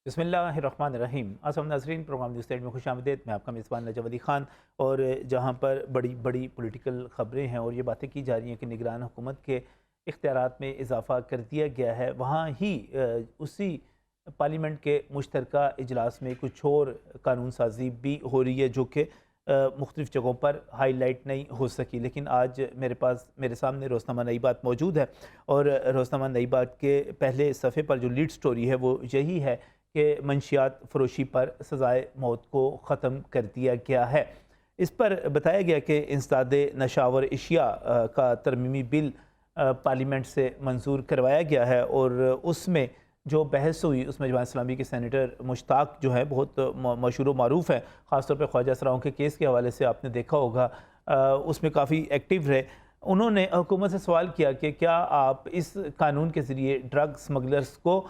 بسم اللہ الرحمن الرحیم۔ آسام ناظرین، پروگرام نیوز اسٹیٹ میں خوش آمدید۔ میں آپ کا میزبان نجف علی خان، اور جہاں پر بڑی بڑی پولیٹیکل خبریں ہیں اور یہ باتیں کی جا رہی ہیں کہ نگران حکومت کے اختیارات میں اضافہ کر دیا گیا ہے، وہاں ہی اسی پارلیمنٹ کے مشترکہ اجلاس میں کچھ اور قانون سازی بھی ہو رہی ہے جو کہ مختلف جگہوں پر ہائی لائٹ نہیں ہو سکی، لیکن آج میرے سامنے روزنامہ نئی بات موجود ہے، اور روزنامہ نئی بات کے پہلے صفحے پر جو لیڈ سٹوری ہے وہ یہی ہے کہ منشیات فروشی پر سزائے موت کو ختم کر دیا گیا ہے۔ اس پر بتایا گیا کہ انسداد نشاور اشیاء کا ترمیمی بل پارلیمنٹ سے منظور کروایا گیا ہے، اور اس میں جو بحث ہوئی اس میں جماعت اسلامی کے سینیٹر مشتاق جو ہے بہت مشہور و معروف ہیں، خاص طور پہ خواجہ سراؤں کے کیس کے حوالے سے آپ نے دیکھا ہوگا، اس میں کافی ایکٹیو رہے۔ انہوں نے حکومت سے سوال کیا کہ کیا آپ اس قانون کے ذریعے ڈرگ سمگلرز کو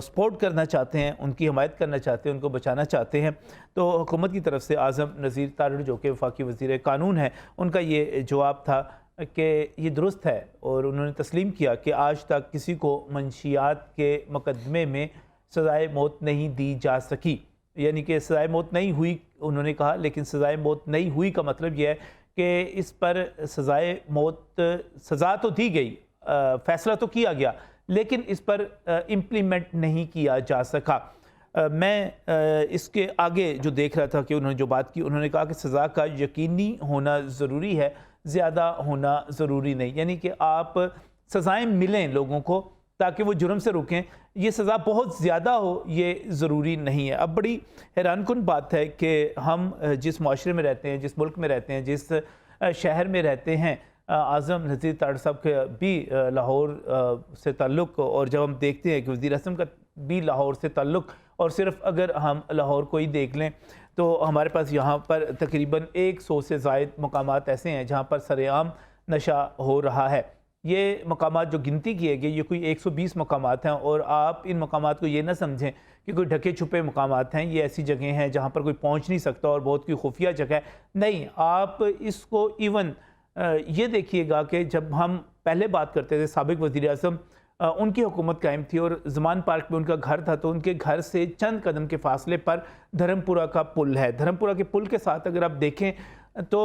سپورٹ کرنا چاہتے ہیں، ان کی حمایت کرنا چاہتے ہیں، ان کو بچانا چاہتے ہیں؟ تو حکومت کی طرف سے اعظم نذیر تارڑ جو کہ وفاقی وزیر قانون ہیں، ان کا یہ جواب تھا کہ یہ درست ہے، اور انہوں نے تسلیم کیا کہ آج تک کسی کو منشیات کے مقدمے میں سزائے موت نہیں دی جا سکی، یعنی کہ سزائے موت نہیں ہوئی انہوں نے کہا، لیکن سزائے موت نہیں ہوئی کا مطلب یہ ہے کہ اس پر سزائے موت سزا تو دی گئی، فیصلہ تو کیا گیا، لیکن اس پر امپلیمنٹ نہیں کیا جا سکا۔ میں اس کے آگے جو دیکھ رہا تھا کہ انہوں نے جو بات کی، انہوں نے کہا کہ سزا کا یقینی ہونا ضروری ہے، زیادہ ہونا ضروری نہیں، یعنی کہ آپ سزائیں ملیں لوگوں کو تاکہ وہ جرم سے رکیں، یہ سزا بہت زیادہ ہو یہ ضروری نہیں ہے۔ اب بڑی حیران کن بات ہے کہ ہم جس معاشرے میں رہتے ہیں، جس ملک میں رہتے ہیں، جس شہر میں رہتے ہیں، اعظم نذیر تارڑ صاحب کا بھی لاہور سے تعلق، اور جب ہم دیکھتے ہیں کہ وزیر اعظم کا بھی لاہور سے تعلق، اور صرف اگر ہم لاہور کو ہی دیکھ لیں تو ہمارے پاس یہاں پر تقریباً 100 سے زائد مقامات ایسے ہیں جہاں پر سر عام نشہ ہو رہا ہے۔ یہ مقامات جو گنتی کیے گئے یہ کوئی 120 مقامات ہیں، اور آپ ان مقامات کو یہ نہ سمجھیں کہ کوئی ڈھکے چھپے مقامات ہیں، یہ ایسی جگہیں ہیں جہاں پر کوئی پہنچ نہیں سکتا اور بہت کوئی خفیہ جگہ ہے، نہیں۔ آپ اس کو ایون یہ دیکھیے گا کہ جب ہم پہلے بات کرتے تھے، سابق وزیر اعظم ان کی حکومت قائم تھی اور زمان پارک میں ان کا گھر تھا، تو ان کے گھر سے چند قدم کے فاصلے پر دھرمپورہ کا پل ہے۔ دھرمپورہ کے پل کے ساتھ اگر آپ دیکھیں تو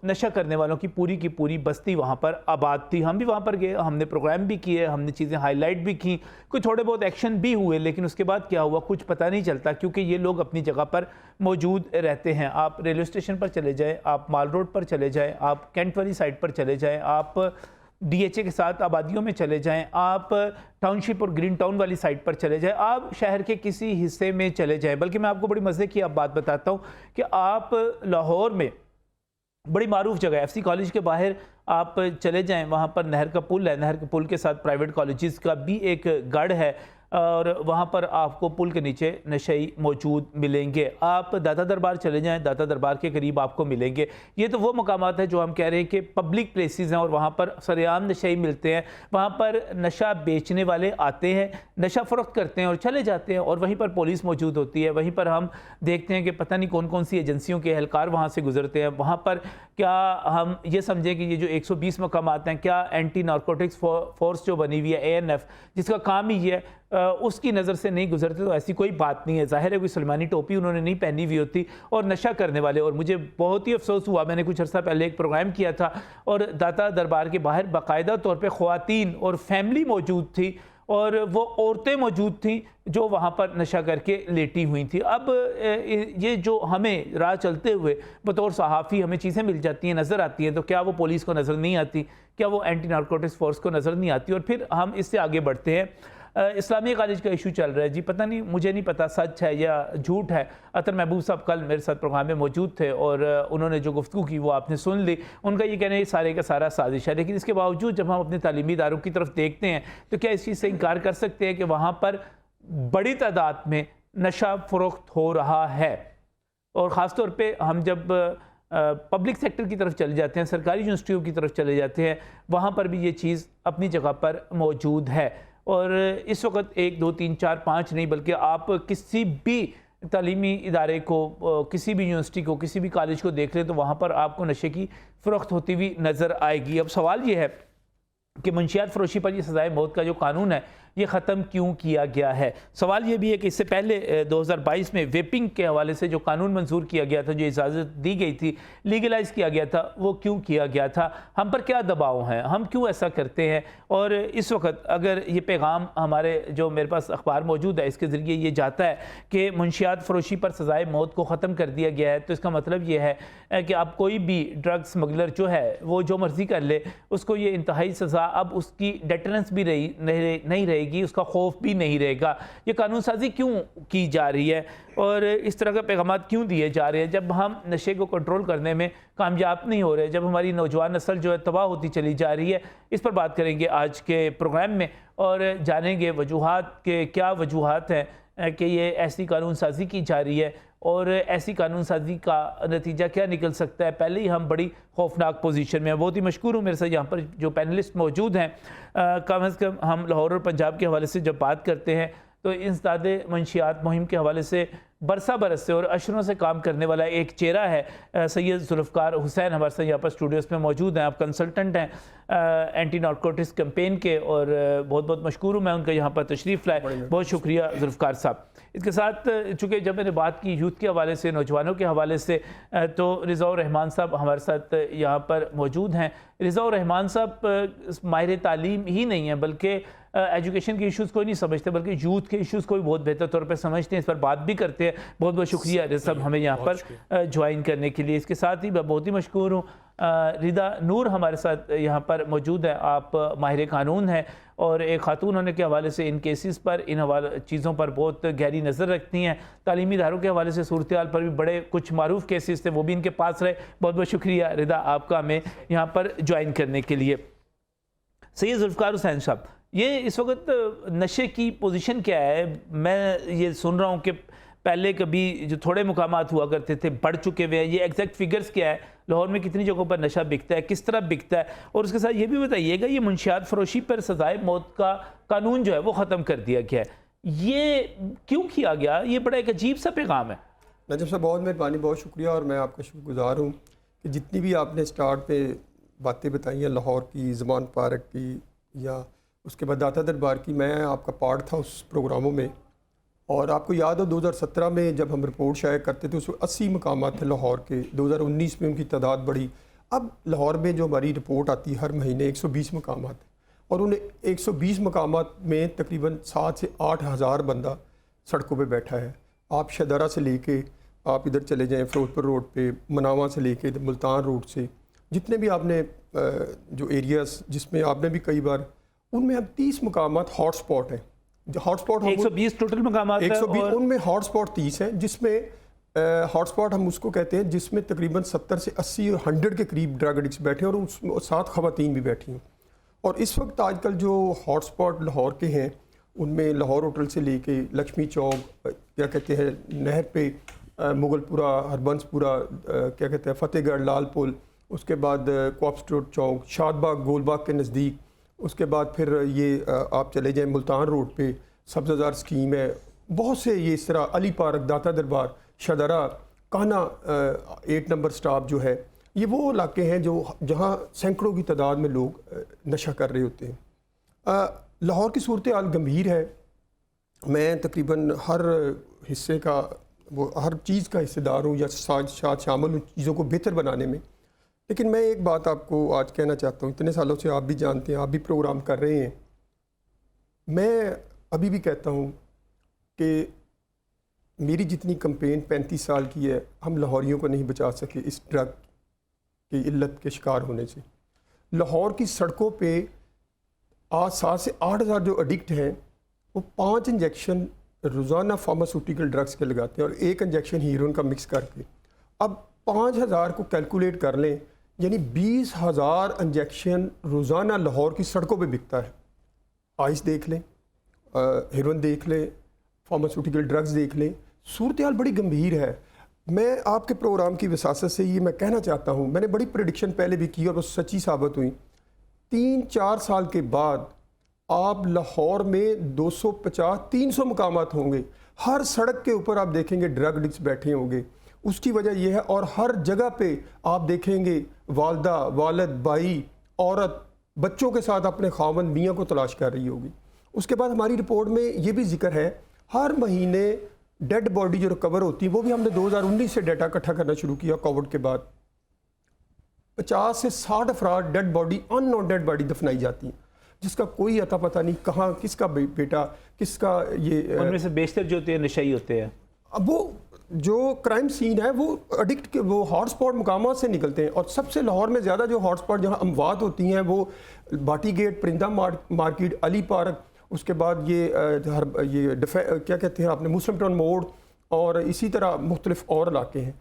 نشہ کرنے والوں کی پوری بستی وہاں پر آباد تھی۔ ہم بھی وہاں پر گئے، ہم نے پروگرام بھی کیے، ہم نے چیزیں ہائی لائٹ بھی کی، کوئی تھوڑے بہت ایکشن بھی ہوئے، لیکن اس کے بعد کیا ہوا کچھ پتہ نہیں چلتا، کیونکہ یہ لوگ اپنی جگہ پر موجود رہتے ہیں۔ آپ ریلوے اسٹیشن پر چلے جائیں، آپ مال روڈ پر چلے جائیں، آپ کینٹ والی سائٹ پر چلے جائیں، آپ ڈی ایچ اے کے ساتھ آبادیوں میں چلے جائیں، آپ ٹاؤن شپ اور گرین ٹاؤن والی سائٹ پر چلے جائیں، آپ شہر کے کسی حصے میں چلے جائیں، بلکہ میں آپ کو بڑی مزے کی اب بات بتاتا ہوں کہ آپ لاہور میں بڑی معروف جگہ ایف سی کالج کے باہر آپ چلے جائیں، وہاں پر نہر کا پل ہے، نہر کے پل کے ساتھ پرائیویٹ کالجز کا بھی ایک گڑھ ہے، اور وہاں پر آپ کو پل کے نیچے نشئی موجود ملیں گے۔ آپ داتا دربار چلے جائیں، داتا دربار کے قریب آپ کو ملیں گے۔ یہ تو وہ مقامات ہیں جو ہم کہہ رہے ہیں کہ پبلک پلیسز ہیں، اور وہاں پر سرعام نشئی ملتے ہیں، وہاں پر نشہ بیچنے والے آتے ہیں، نشہ فروخت کرتے ہیں اور چلے جاتے ہیں، اور وہیں پر پولیس موجود ہوتی ہے۔ وہیں پر ہم دیکھتے ہیں کہ پتہ نہیں کون کون سی ایجنسیوں کے اہلکار وہاں سے گزرتے ہیں۔ وہاں پر کیا ہم یہ سمجھیں کہ یہ جو 120 مقامات ہیں، کیا اینٹی نارکوٹکس فورس جو بنی ہوئی ہے ANF، جس کا کام ہی یہ ہے، اس کی نظر سے نہیں گزرتے؟ تو ایسی کوئی بات نہیں ہے۔ ظاہر ہے کوئی سلمانی ٹوپی انہوں نے نہیں پہنی ہوئی ہوتی، اور نشہ کرنے والے، اور مجھے بہت ہی افسوس ہوا، میں نے کچھ عرصہ پہلے ایک پروگرام کیا تھا اور داتا دربار کے باہر باقاعدہ طور پہ خواتین اور فیملی موجود تھی، اور وہ عورتیں موجود تھیں جو وہاں پر نشہ کر کے لیٹی ہوئی تھیں۔ اب یہ جو ہمیں راہ چلتے ہوئے بطور صحافی ہمیں چیزیں مل جاتی ہیں، نظر آتی ہیں، تو کیا وہ پولیس کو نظر نہیں آتی؟ کیا وہ اینٹی نارکوٹکس فورس کو نظر نہیں آتی؟ اور پھر ہم اس سے آگے بڑھتے ہیں۔ اسلامیہ کالج کا ایشو چل رہا ہے جی، پتہ نہیں، مجھے نہیں پتا سچ ہے یا جھوٹ ہے۔ عطر محبوب صاحب کل میرے ساتھ پروگرام میں موجود تھے، اور انہوں نے جو گفتگو کی وہ آپ نے سن لی۔ ان کا یہ کہنا ہے یہ سارے کا سارا سازش ہے، لیکن اس کے باوجود جب ہم اپنے تعلیمی اداروں کی طرف دیکھتے ہیں تو کیا اس چیز سے انکار کر سکتے ہیں کہ وہاں پر بڑی تعداد میں نشہ فروخت ہو رہا ہے؟ اور خاص طور پہ ہم جب پبلک سیکٹر کی طرف چلے جاتے ہیں، سرکاری یونیورسٹیوں کی طرف چلے جاتے ہیں، وہاں پر بھی یہ چیز اپنی جگہ پر موجود ہے۔ اور اس وقت 1 2 3 4 5 نہیں، بلکہ آپ کسی بھی تعلیمی ادارے کو، کسی بھی یونیورسٹی کو، کسی بھی کالج کو دیکھ لیں تو وہاں پر آپ کو نشے کی فروخت ہوتی ہوئی نظر آئے گی۔ اب سوال یہ ہے کہ منشیات فروشی پر یہ سزائے موت کا جو قانون ہے یہ ختم کیوں کیا گیا ہے۔ سوال یہ بھی ہے کہ اس سے پہلے 2022 میں ویپنگ کے حوالے سے جو قانون منظور کیا گیا تھا، جو اجازت دی گئی تھی، لیگلائز کیا گیا تھا، وہ کیوں کیا گیا تھا؟ ہم پر کیا دباؤ ہیں؟ ہم کیوں ایسا کرتے ہیں؟ اور اس وقت اگر یہ پیغام ہمارے جو میرے پاس اخبار موجود ہے اس کے ذریعے یہ جاتا ہے کہ منشیات فروشی پر سزائے موت کو ختم کر دیا گیا ہے، تو اس کا مطلب یہ ہے کہ اب کوئی بھی ڈرگ سمگلر جو ہے وہ جو مرضی کر لے، اس کو یہ انتہائی سزا، اب اس کی ڈیٹرنس بھی نہیں رہے گی، اس کا خوف بھی نہیں رہے گا۔ یہ قانون سازی کیوں کی جا رہی ہے اور اس طرح کے پیغامات کیوں دیے جا رہے ہیں جب ہم نشے کو کنٹرول کرنے میں کامیاب نہیں ہو رہے، جب ہماری نوجوان نسل جو ہے تباہ ہوتی چلی جا رہی ہے؟ اس پر بات کریں گے آج کے پروگرام میں اور جانیں گے وجوہات کے کیا وجوہات ہیں کہ یہ ایسی قانون سازی کی جا رہی ہے اور ایسی قانون سازی کا نتیجہ کیا نکل سکتا ہے۔ پہلے ہی ہم بڑی خوفناک پوزیشن میں ہیں۔ بہت ہی مشکور ہوں میرے ساتھ یہاں پر جو پینلسٹ موجود ہیں، کم از کم ہم لاہور اور پنجاب کے حوالے سے جب بات کرتے ہیں تو انسداد منشیات مہم کے حوالے سے برسہ برس سے اور اشروں سے کام کرنے والا ایک چہرہ ہے سید ذوالفقار حسین، ہمارے ساتھ یہاں پر اسٹوڈیوز میں موجود ہیں۔ آپ کنسلٹنٹ ہیں اینٹی نارکوٹکس کیمپین کے، اور بہت بہت مشکور ہوں میں ان کا یہاں پر تشریف لائے۔ بہت شکریہ ذوالفقار صاحب۔ اس کے ساتھ چونکہ جب میں نے بات کی یوتھ کے حوالے سے، نوجوانوں کے حوالے سے، تو رضا الرحمان صاحب ہمارے ساتھ یہاں پر موجود ہیں۔ رضا الرحمان صاحب ماہر تعلیم ہی نہیں ہیں بلکہ ایجوکیشن کے ایشوز کوئی نہیں سمجھتے بلکہ یوتھ کے ایشوز کو بھی بہت بہتر طور پہ سمجھتے ہیں، اس پر بات بھی کرتے ہیں۔ بہت بہت شکریہ رضا صاحب ہمیں یہاں پر جوائن کرنے کے لیے۔ اس کے ساتھ ہی میں بہت ہی مشکور ہوں رضا نور ہمارے ساتھ یہاں پر موجود ہیں۔ آپ ماہر قانون ہیں اور ایک خاتون ہونے کے حوالے سے ان کیسز پر، ان چیزوں پر بہت گہری نظر رکھتی ہیں۔ تعلیمی اداروں کے حوالے سے صورتحال پر بھی بڑے کچھ معروف کیسز تھے، وہ بھی ان کے پاس رہے۔ بہت بہت شکریہ رضا آپ کا ہمیں یہاں پر جوائن کرنے کے لیے۔ سید ذوالفقار حسین صاحب، یہ اس وقت نشے کی پوزیشن کیا ہے؟ میں یہ سن رہا ہوں کہ پہلے کبھی جو تھوڑے مقامات ہوا کرتے تھے بڑھ چکے ہوئے ہیں، یہ ایگزیکٹ فیگرز کیا ہے؟ لاہور میں کتنی جگہوں پر نشہ بکتا ہے، کس طرح بکتا ہے؟ اور اس کے ساتھ یہ بھی بتائیے گا یہ منشیات فروشی پر سزائے موت کا قانون جو ہے وہ ختم کر دیا گیا ہے، یہ کیوں کیا گیا؟ یہ بڑا ایک عجیب سا پیغام ہے۔ نجم صاحب بہت مہربانی، بہت شکریہ، اور میں آپ کا شکر گزار ہوں کہ جتنی بھی آپ نے سٹارٹ پہ باتیں بتائی ہیں لاہور کی، زمان پارک کی، یا اس کے بعد داتا دربار کی، میں آپ کا پارٹ تھا اس پروگراموں میں۔ اور آپ کو یاد ہو 2017 میں جب ہم رپورٹ شائع کرتے تھے اس میں 80 مقامات تھے لاہور کے، 2019 میں ان کی تعداد بڑھی۔ اب لاہور میں جو ہماری رپورٹ آتی ہے ہر مہینے 120 مقامات ہیں، اور ان 120 مقامات میں تقریباً 7 سے 8 ہزار بندہ سڑکوں پہ بیٹھا ہے۔ آپ شدرہ سے لے کے آپ ادھر چلے جائیں فیروز پور روڈ پہ، مناوا سے لے کے ملتان روڈ سے، جتنے بھی آپ نے جو ایریاز جس میں آپ نے بھی کئی بار، ان میں اب 30 مقامات ہاٹ سپاٹ ہیں۔ جو ہاٹ سپاٹ 120 ٹوٹل مقامات ہیں، 120 ان میں ہاٹ سپاٹ 30 ہیں، جس میں ہاٹ سپاٹ ہم اس کو کہتے ہیں جس میں تقریباً 70 سے 80 اور 100 کے قریب ڈرگ ایڈکٹس بیٹھے ہیں، اور اس میں 7 خواتین بھی بیٹھی ہیں۔ اور اس وقت آج کل جو ہاٹ سپاٹ لاہور کے ہیں ان میں لاہور ہوٹل سے لے کے لکشمی چوک، کیا کہتے ہیں نہر پہ، مغل پورہ، ہربنس پورہ، کیا کہتے ہیں فتح گڑھ، لال پل، اس کے بعد کوپسٹروڈ چوک، شاد باغ گول باغ کے نزدیک، اس کے بعد پھر یہ آپ چلے جائیں ملتان روڈ پہ سبززار اسکیم ہے، بہت سے یہ اس طرح علی پارک، داتا دربار، شدرہ، کانا 8 نمبر سٹاپ جو ہے، یہ وہ علاقے ہیں جو جہاں سینکڑوں کی تعداد میں لوگ نشہ کر رہے ہوتے ہیں۔ لاہور کی صورتحال گمبھیر ہے۔ میں تقریباً ہر حصے کا، وہ ہر چیز کا حصہ دار ہوں یا ساتھ شامل ہوں چیزوں کو بہتر بنانے میں، لیکن میں ایک بات آپ کو آج کہنا چاہتا ہوں، اتنے سالوں سے آپ بھی جانتے ہیں، آپ بھی پروگرام کر رہے ہیں، میں ابھی بھی کہتا ہوں کہ میری جتنی کمپین 35 سال کی ہے، ہم لاہوریوں کو نہیں بچا سکے اس ڈرگ کی علت کے شکار ہونے سے۔ لاہور کی سڑکوں پہ آج 7 سے 8 ہزار جو ایڈکٹ ہیں وہ 5 انجیکشن روزانہ فارماسیوٹیکل ڈرگس کے لگاتے ہیں اور 1 انجیکشن ہیروئن کا مکس کر کے۔ اب 5000 کو کیلکولیٹ کر لیں، یعنی 20,000 انجیکشن روزانہ لاہور کی سڑکوں پہ بکتا ہے۔ آئس دیکھ لیں، ہیروئن دیکھ لیں، فارماسیوٹیکل ڈرگز دیکھ لیں، صورتحال بڑی گمبھیر ہے۔ میں آپ کے پروگرام کی وساست سے یہ میں کہنا چاہتا ہوں، میں نے بڑی پریڈکشن پہلے بھی کی اور وہ سچی ثابت ہوئی۔ 3-4 سال کے بعد آپ لاہور میں 250-300 مقامات ہوں گے، ہر سڑک کے اوپر آپ دیکھیں گے ڈرگ ایڈکٹس بیٹھے ہوں گے۔ اس کی وجہ یہ ہے، اور ہر جگہ پہ آپ دیکھیں گے والدہ، والد، بھائی، عورت بچوں کے ساتھ اپنے خاوند میاں کو تلاش کر رہی ہوگی. اس کے بعد ہماری رپورٹ میں یہ بھی ذکر ہے ہر مہینے ڈیڈ باڈی جو ریکور ہوتی ہیں وہ بھی ہم نے 2019 سے ڈیٹا اکٹھا کرنا شروع کیا کووڈ کے بعد. 50 سے 60 افراد dead body unknown dead body دفنائی جاتی ہیں جس کا کوئی عطا پتہ نہیں کہاں کس کا بیٹا کس کا. یہ ان میں سے بیشتر جو ہوتے ہیں نشئی ہوتے ہیں. اب وہ جو کرائم سین ہے وہ ایڈکٹ کے وہ ہاٹ سپاٹ مقامات سے نکلتے ہیں اور سب سے لاہور میں زیادہ جو ہاٹ سپاٹ جہاں اموات ہوتی ہیں وہ باٹی گیٹ، پرندہ مارکیٹ، علی پارک، اس کے بعد یہ کیا کہتے ہیں آپ نے مسلم ٹاؤن موڑ اور اسی طرح مختلف اور علاقے ہیں.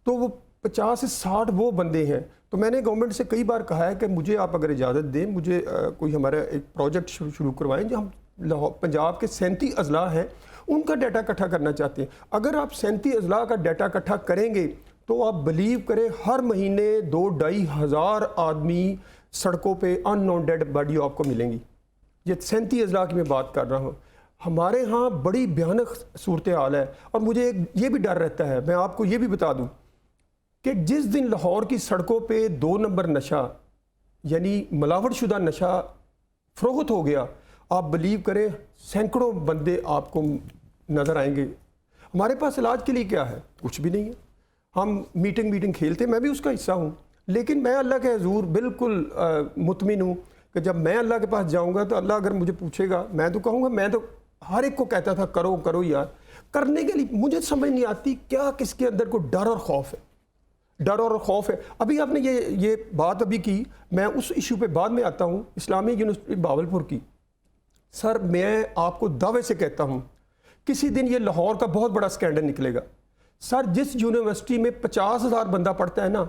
تو وہ 50 سے 60 وہ بندے ہیں. تو میں نے گورنمنٹ سے کئی بار کہا ہے کہ مجھے آپ اگر اجازت دیں مجھے کوئی ہمارا ایک پروجیکٹ شروع کروائیں جو ہم پنجاب کے 37 اضلاع ہیں ان کا ڈیٹا اکٹھا کرنا چاہتے ہیں. اگر آپ 37 اضلاع کا ڈیٹا اکٹھا کریں گے تو آپ بلیو کریں ہر مہینے 2-2.5 ہزار آدمی سڑکوں پہ ان نون ڈیڈ باڈی آپ کو ملیں گی. یہ 37 اضلاع کی میں بات کر رہا ہوں. ہمارے ہاں بڑی بھیانک صورتحال ہے اور مجھے یہ بھی ڈر رہتا ہے. میں آپ کو یہ بھی بتا دوں کہ جس دن لاہور کی سڑکوں پہ 2 نمبر نشہ یعنی ملاوٹ شدہ نشہ فروخت ہو گیا آپ بلیو کریں سینکڑوں بندے آپ کو نظر آئیں گے. ہمارے پاس علاج کے لیے کیا ہے؟ کچھ بھی نہیں ہے. ہم میٹنگ کھیلتے میں بھی اس کا حصہ ہوں لیکن میں اللہ کے حضور بالکل مطمئن ہوں کہ جب میں اللہ کے پاس جاؤں گا تو اللہ اگر مجھے پوچھے گا میں تو کہوں گا میں تو ہر ایک کو کہتا تھا کرو یار. کرنے کے لیے مجھے سمجھ نہیں آتی کیا کس کے اندر کوئی ڈر اور خوف ہے. ابھی آپ نے یہ بات ابھی کی میں اس ایشو پہ بعد میں آتا ہوں. اسلامی یونیورسٹی باولپور کی سر میں آپ کو دعوے سے کہتا ہوں کسی دن یہ لاہور کا بہت بڑا سکینڈل نکلے گا. سر جس یونیورسٹی میں 50,000 بندہ پڑھتا ہے نا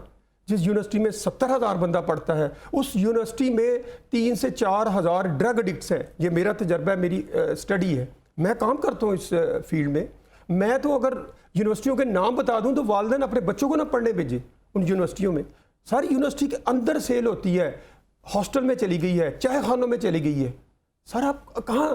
جس یونیورسٹی میں 70,000 بندہ پڑھتا ہے اس یونیورسٹی میں 3 سے 4 ہزار ڈرگ ایڈکٹس ہیں. یہ میرا تجربہ ہے میری اسٹڈی ہے. میں کام کرتا ہوں اس فیلڈ میں. میں تو اگر یونیورسٹیوں کے نام بتا دوں تو والدین اپنے بچوں کو نہ پڑھنے بھیجیں ان یونیورسٹیوں میں. ساری یونیورسٹی کے اندر سیل ہوتی ہے ہاسٹل میں چلی گئی ہے چائے خانوں میں چلی گئی ہے. سر آپ کہاں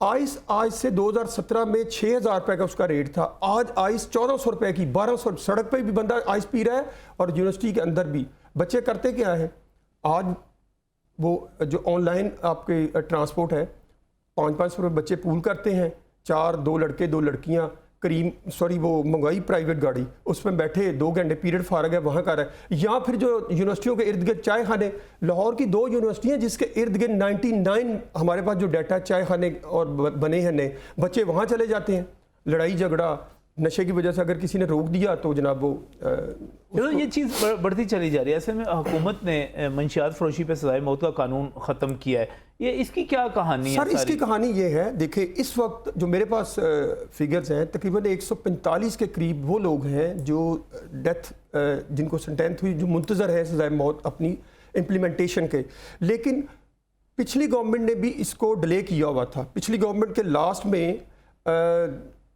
آئس سے 2017 میں 6,000 روپے کا اس کا ریٹ تھا. آج آئس 1,400 روپے کی 1,200 سڑک پہ بھی بندہ آئس پی رہا ہے اور یونیورسٹی کے اندر بھی. بچے کرتے کیا ہے آج وہ جو آن لائن آپ کے ٹرانسپورٹ ہے 500 روپے بچے پول کرتے ہیں 2 لڑکے 2 لڑکیاں وہ منگوائی پرائیویٹ گاڑی اس میں بیٹھے 2 گھنٹے پیریڈ فارغ ہے وہاں کر رہا ہے. یا پھر جو یونیورسٹیوں کے ارد گرد چائے خانے لاہور کی 2 یونیورسٹیاں جس کے ارد گرد 99 ہمارے پاس جو ڈیٹا چائے خانے اور بنے ہیں نئے بچے وہاں چلے جاتے ہیں. لڑائی جھگڑا نشے کی وجہ سے اگر کسی نے روک دیا تو جناب وہ یہ چیز بڑھتی چلی جا رہی ہے. ایسے میں حکومت نے منشیات فروشی پہ سزائے موت کا قانون ختم کیا ہے. یہ اس کی کیا کہانی ہے؟ سر اس کی کہانی یہ ہے دیکھیں اس وقت جو میرے پاس فگرز ہیں تقریباً 145 کے قریب وہ لوگ ہیں جو ڈیتھ جن کو سنٹینس ہوئی جو منتظر ہے سزائے موت اپنی امپلیمنٹیشن کے. لیکن پچھلی گورنمنٹ نے بھی اس کو ڈیلے کیا ہوا تھا. پچھلی گورنمنٹ کے لاسٹ میں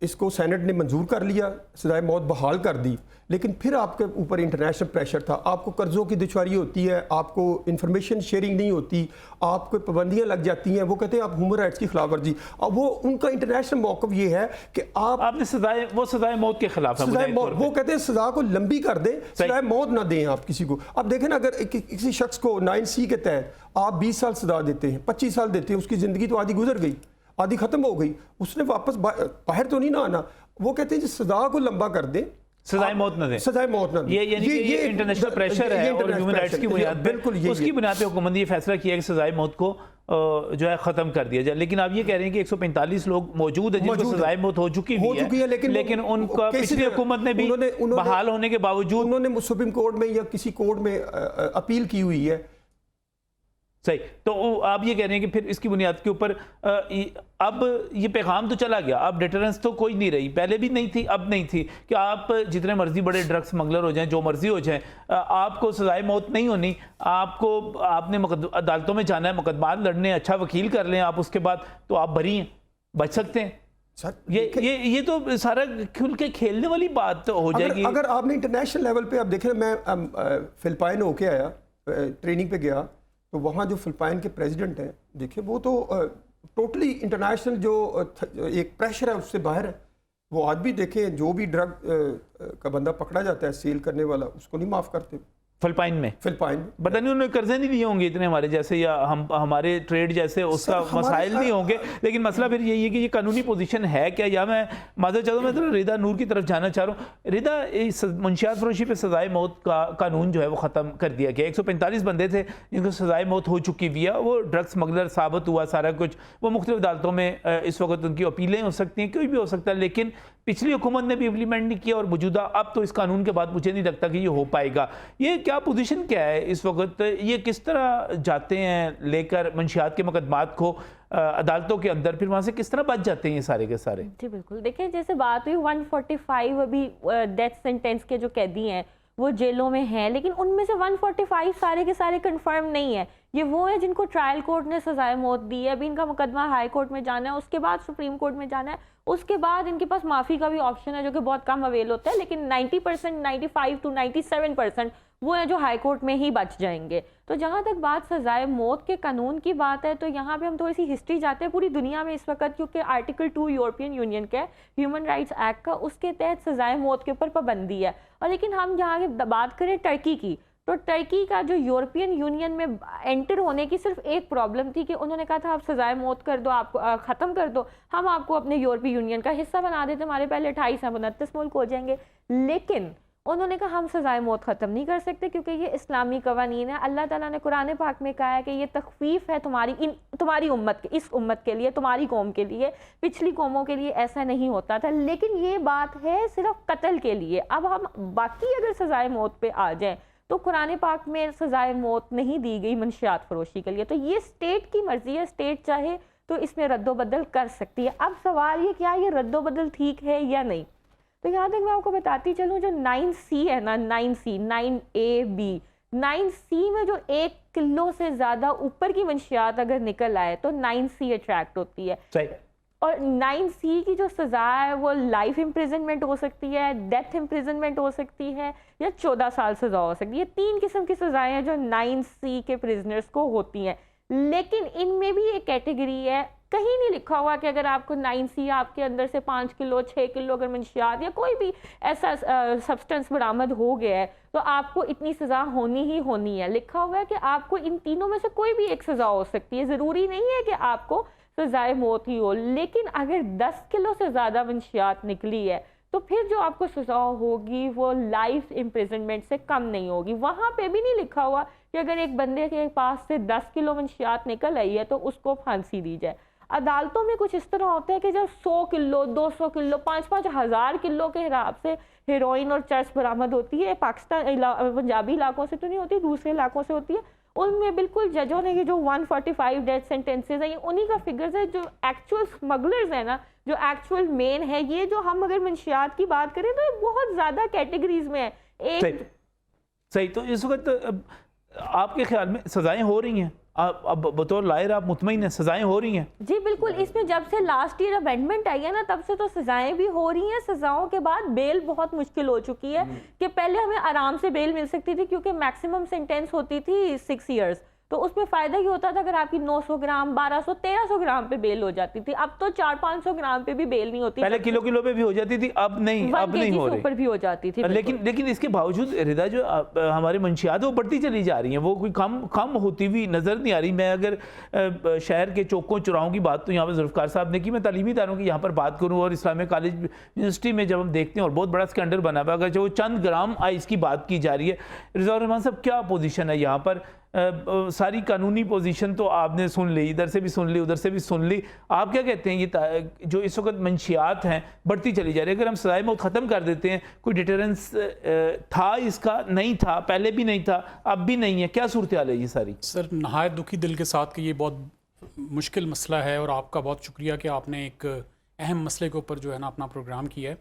اس کو سینٹ نے منظور کر لیا سزائے موت بحال کر دی. لیکن پھر آپ کے اوپر انٹرنیشنل پریشر تھا. آپ کو قرضوں کی دشواری ہوتی ہے آپ کو انفارمیشن شیئرنگ نہیں ہوتی آپ کو پابندیاں لگ جاتی ہیں. وہ کہتے ہیں آپ ہیومن رائٹس کی خلاف ورزی. اب وہ ان کا انٹرنیشنل موقف یہ ہے کہ آپ نے سزائے موت کے خلاف ہے. وہ کہتے ہیں سزا کو لمبی کر دیں سزائے موت نہ دیں آپ کسی کو. اب دیکھیں نا اگر کسی شخص کو 9C کے تحت آپ 20 سال سزا دیتے ہیں 25 سال دیتے ہیں اس کی زندگی تو آدھی گزر گئی آدھی ختم ہو گئی اس نے واپس باہر تو نہیں نہ آنا. وہ کہتے ہیں جی سزا کو لمبا کر دیں سزائے موت نہ دیں. یہ انٹرنیشنل پریشر ہے اور ہیومن رائٹس کی بنیاد پہ اس کی بنیاد پہ حکومت نے یہ فیصلہ کیا کہ سزائے موت کو جو ہے ختم کر دیا جائے. لیکن آپ یہ کہہ رہے ہیں کہ 145 لوگ موجود ہیں جن کو سزائے موت ہو چکی ہے لیکن ان کا پچھلی حکومت نے بھی بحال ہونے کے باوجود انہوں نے سپریم کورٹ میں یا کسی کورٹ میں اپیل کی ہوئی ہے. صحیح. تو آپ یہ کہہ رہے ہیں کہ پھر اس کی بنیاد کے اوپر اب یہ پیغام تو چلا گیا اب ڈیٹرنس تو کوئی نہیں رہی. پہلے بھی نہیں تھی اب نہیں تھی کہ آپ جتنے مرضی بڑے ڈرگ سمگلر ہو جائیں جو مرضی ہو جائیں آپ کو سزائے موت نہیں ہونی. آپ نے عدالتوں میں جانا ہے مقدمات لڑنے اچھا وکیل کر لیں آپ اس کے بعد تو آپ بری ہیں بچ سکتے ہیں. یہ تو سارا کھل کے کھیلنے والی بات ہو جائے گی. اگر آپ نے انٹرنیشنل لیول پہ اب دیکھیں میں فلپائن ہو کے آیا ٹریننگ پہ گیا تو وہاں جو فلپائن کے پریزیڈنٹ ہیں دیکھیں وہ تو ٹوٹلی انٹرنیشنل جو ایک پریشر ہے اس سے باہر ہے. وہ آج بھی دیکھیں جو بھی ڈرگ کا بندہ پکڑا جاتا ہے سیل کرنے والا اس کو نہیں معاف کرتے. فلپائن میں فلپائن پتہ نہیں انہوں نے قرضے نہیں لیے ہوں گے اتنے ہمارے جیسے، یا ہمارے ٹریڈ جیسے اس کا مسائل نہیں ہوں گے، لیکن مسئلہ پھر یہی ہے کہ یہ قانونی پوزیشن ہے کیا؟ یا میں معذرت چاہتا ہوں، میں ذرا رضا نور کی طرف جانا چاہ رہا ہوں۔ رضا، منشیات فروشی پہ سزائے موت کا قانون جو ہے وہ ختم کر دیا گیا، 145 بندے تھے جن کو سزائے موت ہو چکی ہوئی ہے، وہ ڈرگ سمگلر ثابت ہوا سارا کچھ، وہ مختلف عدالتوں میں اس وقت ان کی اپیلیں ہو سکتی ہیں، کوئی بھی ہو سکتا ہے، لیکن پچھلی حکومت نے بھی امپلیمنٹ نہیں کیا، اور موجودہ اب تو اس قانون کے بعد مجھے نہیں لگتا کہ یہ ہو پائے گا۔ یہ کیا پوزیشن کیا ہے اس وقت؟ یہ کس طرح جاتے ہیں لے کر منشیات کے مقدمات کو عدالتوں کے اندر، پھر وہاں سے کس طرح بچ جاتے ہیں یہ سارے کے سارے؟ جی بالکل، دیکھیں جیسے بات ہوئی 145 ابھی ڈیتھ سینٹینس کے جو قیدی ہیں وہ جیلوں میں ہیں، لیکن ان میں سے 145 سارے کے سارے کنفرم نہیں ہیں۔ یہ وہ ہیں جن کو ٹرائل کورٹ نے سزائے موت دی ہے، ابھی ان کا مقدمہ ہائی کورٹ میں جانا ہے، اس کے بعد سپریم کورٹ میں جانا ہے، اس کے بعد ان کے پاس معافی کا بھی آپشن ہے جو کہ بہت کم اویل ہوتا ہے، لیکن 90%، 95 to 97% وہ ہیں جو ہائی کورٹ میں ہی بچ جائیں گے۔ تو جہاں تک بات سزائے موت کے قانون کی بات ہے، تو یہاں پہ ہم تھوڑی سی ہسٹری جاتے ہیں پوری دنیا میں اس وقت، کیونکہ آرٹیکل 2 یورپین یونین کا ہیومن رائٹس ایکٹ کا، اس کے تحت سزائے موت کے اوپر پابندی ہے۔ اور لیکن ہم جہاں بات کریں ٹرکی کی، تو ٹرکی کا جو یورپین یونین میں انٹر ہونے کی صرف ایک پرابلم تھی کہ انہوں نے کہا تھا آپ سزائے موت کر دو، آپ ختم کر دو، ہم آپ کو اپنے یورپی یونین کا حصہ بنا دیتے، ہمارے پہلے 28 ہیں 29 ملک ہو جائیں گے۔ لیکن انہوں نے کہا ہم سزائے موت ختم نہیں کر سکتے کیونکہ یہ اسلامی قوانین ہے۔ اللہ تعالیٰ نے قرآن پاک میں کہا ہے کہ یہ تخفیف ہے تمہاری امت، اس امت کے لیے، تمہاری قوم کے لیے، پچھلی قوموں کے لیے ایسا نہیں ہوتا تھا، لیکن یہ بات ہے صرف قتل کے لیے۔ اب ہم باقی اگر سزائے موت پہ آ جائیں تو قرآن پاک میں سزائے موت نہیں دی گئی منشیات فروشی کے لیے، تو یہ اسٹیٹ کی مرضی ہے، اسٹیٹ چاہے تو اس میں رد و بدل کر سکتی ہے۔ اب سوال یہ کیا یہ رد و بدل ٹھیک ہے یا نہیں؟ تو یہاں تک میں آپ کو بتاتی چلوں، جو 9C ہے نا، 9C 9AB 9C میں جو 1 کلو سے زیادہ اوپر کی منشیات اگر نکل آئے تو 9C اٹریکٹ ہوتی ہے، اور 9C کی جو سزا ہے وہ لائف امپریزنمنٹ ہو سکتی ہے، ڈیتھ امپریزنمنٹ ہو سکتی ہے، یا 14 سال سزا ہو سکتی ہے۔ یہ 3 قسم کی سزائیں ہیں جو 9C کے پریزنرز کو ہوتی ہیں، لیکن ان میں بھی ایک کیٹیگری ہے، کہیں نہیں لکھا ہوا کہ اگر آپ کو 9C آپ کے اندر سے 5 کلو 6 کلو اگر منشیات یا کوئی بھی ایسا سبسٹنس برآمد ہو گیا ہے تو آپ کو اتنی سزا ہونی ہی ہونی ہے۔ لکھا ہوا ہے کہ آپ کو ان تینوں میں سے کوئی بھی ایک سزا ہو سکتی ہے، ضروری نہیں ہے کہ آپ کو سزائے موت ہی ہو، لیکن اگر 10 کلو سے زیادہ منشیات نکلی ہے تو پھر جو آپ کو سزا ہوگی وہ لائف امپریزنمنٹ سے کم نہیں ہوگی۔ وہاں پہ بھی نہیں لکھا ہوا کہ اگر ایک بندے کے پاس سے 10 کلو منشیات نکل آئی ہے تو اس کو پھانسی دی جائے۔ عدالتوں میں کچھ اس طرح ہوتا ہے کہ جب 100 کلو 200 کلو 5-5 ہزار کلو کے حساب سے ہیروئن اور چرس برآمد ہوتی ہے، پاکستان پنجابی علاقوں سے تو نہیں ہوتی، دوسرے علاقوں سے ہوتی ہے، ان میں بالکل ججوں نے یہ جو 145 ڈیتھ سینٹینسز ہیں یہ انہی کا فگرز ہے، جو ایکچوئل اسمگلرز ہیں نا، جو ایکچوئل مین ہے، یہ جو ہم اگر منشیات کی بات کریں تو یہ بہت زیادہ کیٹیگریز میں ہے۔ صحیح، تو اس وقت آپ کے خیال میں سزائیں ہو رہی ہیں؟ اب بطور لائر آپ مطمئن ہیں سزائیں ہو رہی ہیں؟ جی بالکل، اس میں جب سے لاسٹ ایئر امینڈمنٹ آئی ہے نا تب سے تو سزائیں بھی ہو رہی ہیں۔ سزاؤں کے بعد بیل بہت مشکل ہو چکی ہے، کہ پہلے ہمیں آرام سے بیل مل سکتی تھی کیونکہ میکسیمم سینٹینس ہوتی تھی 6 ایئرز، تو اس میں فائدہ یہ ہوتا تھا اگر آپ کی 900 گرام 1200 1300 گرام پہ بیل ہو جاتی تھی، اب تو 400-500 گرام پہ بھی بیل نہیں ہوتی، پہلے کلو پہ بھی ہو جاتی تھی، اب نہیں ہو رہی، اوپر بھی ہو جاتی تھی۔ لیکن اس کے باوجود رضا جو ہمارے منشیات وہ بڑھتی چلی جا رہی ہیں، وہ کوئی کم ہوتی ہوئی نظر نہیں آ رہی۔ میں اگر شہر کے چوکوں چوراہوں کی بات تو یہاں پہ ذوالفقار صاحب نے کی، میں تعلیمی اداروں کی یہاں پر بات کروں اور اسلامیہ کالج یونیورسٹی میں جب ہم دیکھتے ہیں اور بہت بڑا سکینڈل بنا ہوا، اگر وہ چند گرام آئس کی بات کی جا رہی ہے، رضا الرحمان صاحب کیا پوزیشن ہے یہاں پر؟ ساری قانونی پوزیشن تو آپ نے سن لی، ادھر سے بھی سن لی ادھر سے بھی سن لی، آپ کیا کہتے ہیں یہ جو اس وقت منشیات ہیں بڑھتی چلی جا رہی ہے، اگر ہم سزائے موت ختم کر دیتے ہیں، کوئی ڈیٹرنس تھا اس کا؟ نہیں تھا، پہلے بھی نہیں تھا، اب بھی نہیں ہے، کیا صورتحال ہے یہ ساری؟ سر نہایت دکھی دل کے ساتھ کہ یہ بہت مشکل مسئلہ ہے، اور آپ کا بہت شکریہ کہ آپ نے ایک اہم مسئلے کے اوپر جو ہے نا اپنا پروگرام کیا ہے۔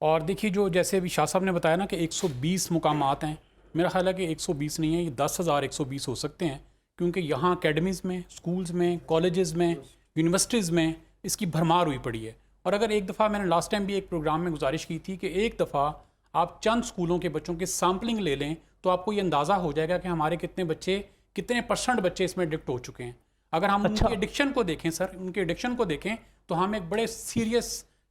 اور دیکھیے جو جیسے ابھی شاہ صاحب نے بتایا نا کہ 120 مقامات ہیں، میرا خیال ہے کہ 120 نہیں ہے، یہ 10,120 ہو سکتے ہیں، کیونکہ یہاں اکیڈمیز میں، سکولز میں، کالجز میں، یونیورسٹیز میں اس کی بھرمار ہوئی پڑی ہے۔ اور اگر ایک دفعہ میں نے لاسٹ ٹائم بھی ایک پروگرام میں گزارش کی تھی کہ ایک دفعہ آپ چند سکولوں کے بچوں کے سیمپلنگ لے لیں تو آپ کو یہ اندازہ ہو جائے گا کہ ہمارے کتنے پرسنٹ بچے اس میں ایڈکٹ ہو چکے ہیں۔ اگر ہم ان کے ایڈکشن کو دیکھیں سر، ان کے ایڈکشن کو دیکھیں تو ہم ایک بڑے سیریس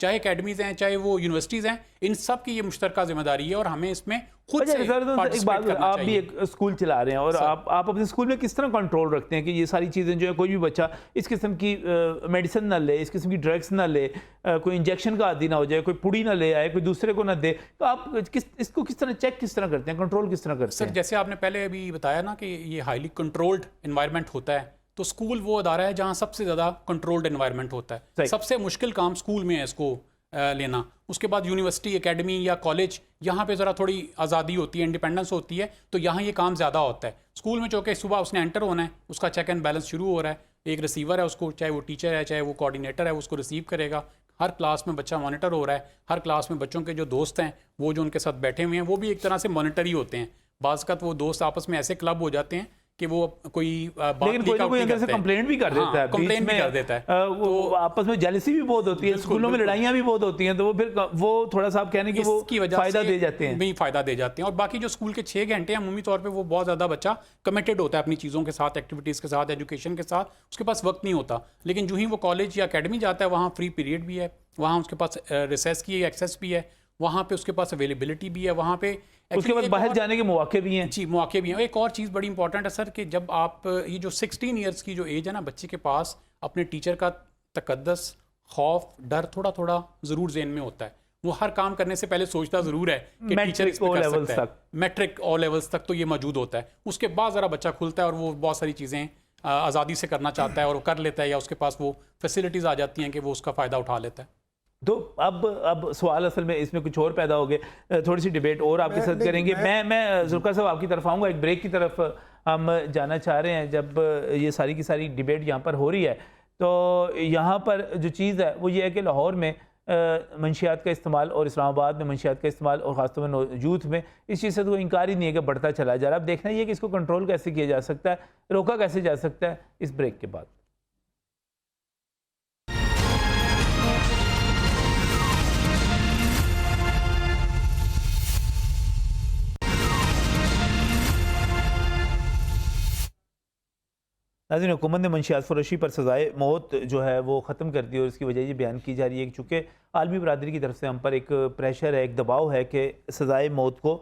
چاہے اکیڈمیز ہیں, چاہے وہ یونیورسٹیز ہیں, ان سب کی یہ مشترکہ ذمہ داری ہے اور ہمیں اس میں خود سے پارٹیسپیٹ کرنا آپ بھی چاہیے. ایک اسکول چلا رہے ہیں اور آپ اپنے اسکول میں کس طرح کنٹرول رکھتے ہیں کہ یہ ساری چیزیں جو ہے کوئی بھی بچہ اس قسم کی میڈیسن نہ لے, اس قسم کی ڈرگس نہ لے, کوئی انجیکشن کا عادی نہ ہو جائے, کوئی پوڑی نہ لے آئے, کوئی دوسرے کو نہ دے, تو آپ اس کو کس طرح چیک کس طرح کرتے ہیں, کنٹرول کس طرح کرتے ہیں؟ سر جیسے آپ نے پہلے ابھی بتایا نا کہ یہ ہائیلی کنٹرولڈ انوائرمنٹ ہوتا ہے, تو اسکول وہ ادارہ ہے جہاں سب سے زیادہ کنٹرولڈ انوائرمنٹ ہوتا ہے. سب سے مشکل کام اسکول میں ہے اس کو لینا. اس کے بعد یونیورسٹی, اکیڈمی یا کالج, یہاں پہ ذرا تھوڑی آزادی ہوتی ہے, انڈیپینڈنس ہوتی ہے, تو یہاں یہ کام زیادہ ہوتا ہے. اسکول میں چونکہ صبح اس نے انٹر ہونا ہے, اس کا چیک اینڈ بیلنس شروع ہو رہا ہے, ایک ریسیور ہے اس کو, چاہے وہ ٹیچر ہے چاہے وہ کوآرڈینیٹر ہے, اس کو ریسیو کرے گا. ہر کلاس میں بچہ مانیٹر ہو رہا ہے, ہر کلاس میں بچوں کے جو دوست ہیں وہ جو ان کے ساتھ بیٹھے ہوئے ہیں وہ بھی ایک طرح سے مانیٹر ہی ہوتے ہیں. بعض اوقات وہ دوست آپس میں ایسے کلب ہو جاتے ہیں کہ وہ کوئی کوئی اندر سے کمپلینٹ بھی کر دیتا ہے, کمپلین بھی کر دیتا ہے, وہ آپس میں جیلسی بھی بہت ہوتی ہے, اسکولوں میں لڑائیاں بھی بہت ہوتی ہیں, تو وہ پھر وہ تھوڑا سا آپ کہنے کہ وہ فائدہ دے جاتے ہیں, بھی فائدہ دے جاتے ہیں. اور باقی جو اسکول کے 6 گھنٹے ہیں عمومی طور پہ وہ بہت زیادہ بچہ کمیٹڈ ہوتا ہے اپنی چیزوں کے ساتھ, ایکٹیویٹیز کے ساتھ, ایجوکیشن کے ساتھ, اس کے پاس وقت نہیں ہوتا. لیکن جو ہی وہ کالج یا اکیڈمی جاتا ہے وہاں فری پیریڈ بھی ہے, وہاں اس کے پاس ریسیس کی ایکسیس بھی ہے, وہاں پہ اس کے پاس اویلیبلٹی بھی ہے, وہاں پہ اس کے بعد باہر جانے کے مواقع بھی ہیں. جی مواقع بھی ہیں. ایک اور چیز بڑی امپورٹنٹ ہے سر کہ جب آپ یہ جو 16 ایئرس کی جو ایج ہے نا, بچے کے پاس اپنے ٹیچر کا تقدس, خوف, ڈر تھوڑا تھوڑا ضرور ذہن میں ہوتا ہے. وہ ہر کام کرنے سے پہلے سوچتا ضرور ہے کہ ٹیچر اس پہ کر سکتا ہے, میٹرک او لیولز تک تو یہ موجود ہوتا ہے. اس کے بعد ذرا بچہ کھلتا ہے اور وہ بہت ساری چیزیں آزادی سے کرنا چاہتا ہے اور وہ کر لیتا ہے, یا اس کے پاس وہ فیسلٹیز آ جاتی ہیں کہ وہ اس کا فائدہ اٹھا لیتا ہے. تو اب سوال اصل میں اس میں کچھ اور پیدا ہو گئے, تھوڑی سی ڈیبیٹ اور آپ کے ساتھ کریں گے. میں ذوالفقار صاحب آپ کی طرف آؤں گا, ایک بریک کی طرف ہم جانا چاہ رہے ہیں. جب یہ ساری کی ساری ڈیبیٹ یہاں پر ہو رہی ہے تو یہاں پر جو چیز ہے وہ یہ ہے کہ لاہور میں منشیات کا استعمال اور اسلام آباد میں منشیات کا استعمال اور خاص طور میں یوتھ میں اس چیز سے تو انکار ہی نہیں ہے کہ بڑھتا چلا جا رہا ہے. اب دیکھنا یہ کہ اس کو کنٹرول کیسے کیا جا سکتا ہے, روکا کیسے جا سکتا ہے, اس بریک کے بعد. ناظرین, حکومت نے منشیات فروشی پر سزائے موت جو ہے وہ ختم کر دی, اور اس کی وجہ یہ بیان کی جا رہی ہے کہ چونکہ عالمی برادری کی طرف سے ہم پر ایک پریشر ہے, ایک دباؤ ہے کہ سزائے موت کو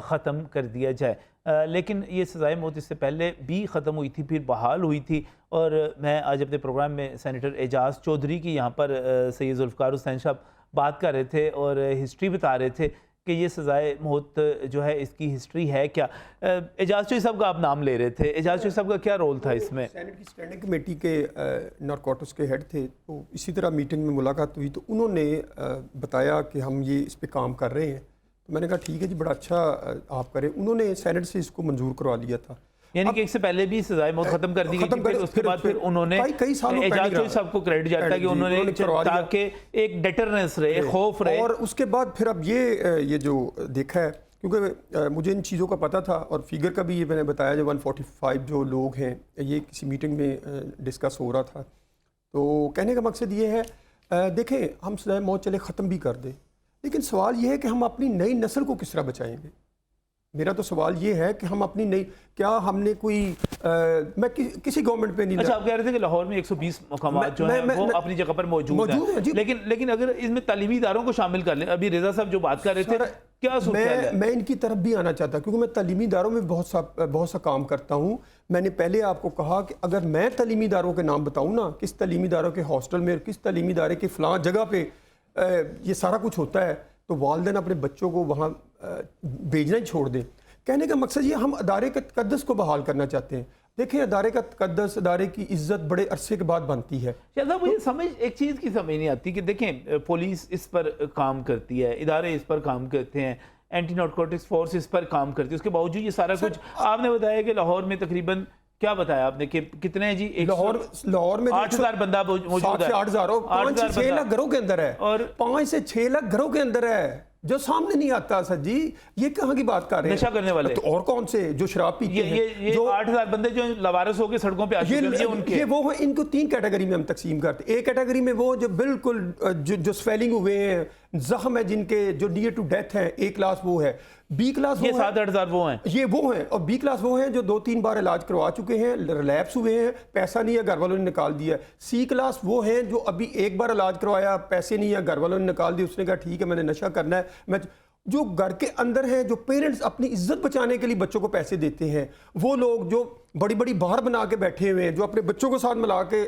ختم کر دیا جائے. لیکن یہ سزائے موت اس سے پہلے بھی ختم ہوئی تھی, پھر بحال ہوئی تھی. اور میں آج اپنے پروگرام میں سینیٹر اعجاز چودھری کی یہاں پر سید ذوالفقار حسین صاحب بات کر رہے تھے اور ہسٹری بتا رہے تھے کہ یہ سزائے موت جو ہے اس کی ہسٹری ہے کیا. اعجاز چودھری صاحب کا آپ نام لے رہے تھے, اعجاز چودھری صاحب کا کیا رول تھا اس میں؟ سینٹ کی اسٹینڈنگ کمیٹی کے نارکوٹکس کے ہیڈ تھے, تو اسی طرح میٹنگ میں ملاقات ہوئی تو انہوں نے بتایا کہ ہم یہ اس پہ کام کر رہے ہیں. تو میں نے کہا ٹھیک ہے جی, بڑا اچھا آپ کریں. انہوں نے سینٹ سے اس کو منظور کروا لیا تھا, یعنی کہ ایک سے پہلے بھی سزائے موت ختم کر دی گئی, پھر اس کے بعد پھر انہوں نے اعجاز چودھری صاحب کو کریڈٹ جاتا ہے کہ انہوں نے تاکہ ایک ڈیٹرنس رہے, خوف رہے. اور اس کے بعد پھر اب یہ جو دیکھا ہے, کیونکہ مجھے ان چیزوں کا پتہ تھا اور فیگر کا بھی یہ میں نے بتایا, جو 145 جو لوگ ہیں یہ کسی میٹنگ میں ڈسکس ہو رہا تھا. تو کہنے کا مقصد یہ ہے, دیکھیں ہم سزائے موت چلے ختم بھی کر دیں, لیکن سوال یہ ہے کہ ہم اپنی نئی نسل کو کس طرح بچائیں گے. میرا تو سوال یہ ہے کہ ہم اپنی نئی, کیا ہم نے کوئی میں کسی گورنمنٹ پہ نہیں. اچھا, آپ کہہ رہے تھے کہ لاہور میں 120 مقامات جو ہیں وہ اپنی جگہ پر موجود ہیں, لیکن اگر اس میں تعلیمی اداروں کو شامل کر لیں, ابھی رضا صاحب جو بات کر رہے تھے, کیا صورتحال ہے؟ میں ان کی طرف بھی آنا چاہتا کیونکہ میں تعلیمی اداروں میں بہت سا کام کرتا ہوں. میں نے پہلے آپ کو کہا کہ اگر میں تعلیمی اداروں کے نام بتاؤں نا, کس تعلیمی اداروں کے ہاسٹل میں اور کس تعلیمی ادارے کے فلاں جگہ پہ یہ سارا کچھ ہوتا ہے, تو والدین اپنے بچوں کو وہاں بھیجنا ہی چھوڑ دیں. کہنے کا مقصد یہ, ہم ادارے کے تقدس کو بحال کرنا چاہتے ہیں. دیکھیں ادارے کا تقدس, ادارے کی عزت بڑے عرصے کے بعد بنتی ہے. شہزاد مجھے ایک چیز کی سمجھ نہیں آتی کہ دیکھیں پولیس اس پر کام کرتی ہے, ادارے اس پر کام کرتے ہیں, اینٹی نارکوٹکس فورس اس پر کام کرتی ہے, اس کے باوجود یہ سارا کچھ آپ نے بتایا کہ لاہور میں تقریباً کیا بتایا آپ نے کہ کتنے ہیں جی, لاہور میں 8,000 بندہ موجود ہے, 8 سے 5 سے 6 لاکھ گھروں کے اندر ہے, اور 5 سے 6 لاکھ گھروں کے اندر ہے جو سامنے نہیں آتا. سر جی یہ کہاں کی بات کر رہے ہیں؟ نشہ کرنے والے. تو اور کون سے جو شراب پیتے ہیں, جو 8,000 بندے جو لوارس ہو کے سڑکوں پہ آ چکے ہیں, ان کے وہ ان کو 3 کیٹیگری میں ہم تقسیم کرتے ہیں. ایک کیٹیگری میں وہ جو بالکل جو سویلنگ ہوئے ہیں, زخم ہے جن کے جو نیئر ٹو ڈیتھ ہیں, A کلاس وہ ہے, B کلاس یہ 7-8 ہزار وہ ہیں, یہ وہ ہیں, اور B کلاس وہ ہیں جو 2-3 بار علاج کروا چکے ہیں, ریلیپس ہوئے ہیں, پیسہ نہیں ہے, گھر والوں نے نکال دیا. C کلاس وہ ہیں جو ابھی ایک بار علاج کروایا, پیسے نہیں ہے, گھر والوں نے نکال دیا, اس نے کہا ٹھیک ہے میں نے نشہ کرنا ہے. میں جو گھر کے اندر ہیں, جو پیرنٹس اپنی عزت بچانے کے لیے بچوں کو پیسے دیتے ہیں, وہ لوگ جو بڑی بڑی باہر بنا کے بیٹھے ہوئے ہیں, جو اپنے بچوں کو ساتھ ملا کے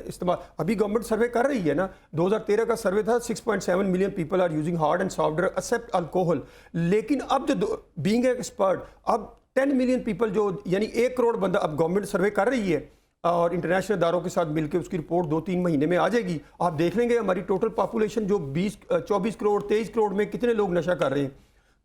استعمال, ابھی گورنمنٹ سروے کر رہی ہے نا, 2013 کا سروے تھا, 6.7 million people are using hard and soft drug except alcohol. لیکن اب جو بینگ اے ایکسپرٹ, اب 10 ملین پیپل جو یعنی 1 کروڑ بندہ اب گورنمنٹ سروے کر رہی ہے, اور انٹرنیشنل اداروں کے ساتھ مل کے اس کی رپورٹ 2-3 مہینے میں آ جائے گی. آپ دیکھ لیں گے ہماری ٹوٹل پاپولیشن جو 24 کروڑ 23 کروڑ میں کتنے لوگ نشہ کر رہے ہیں.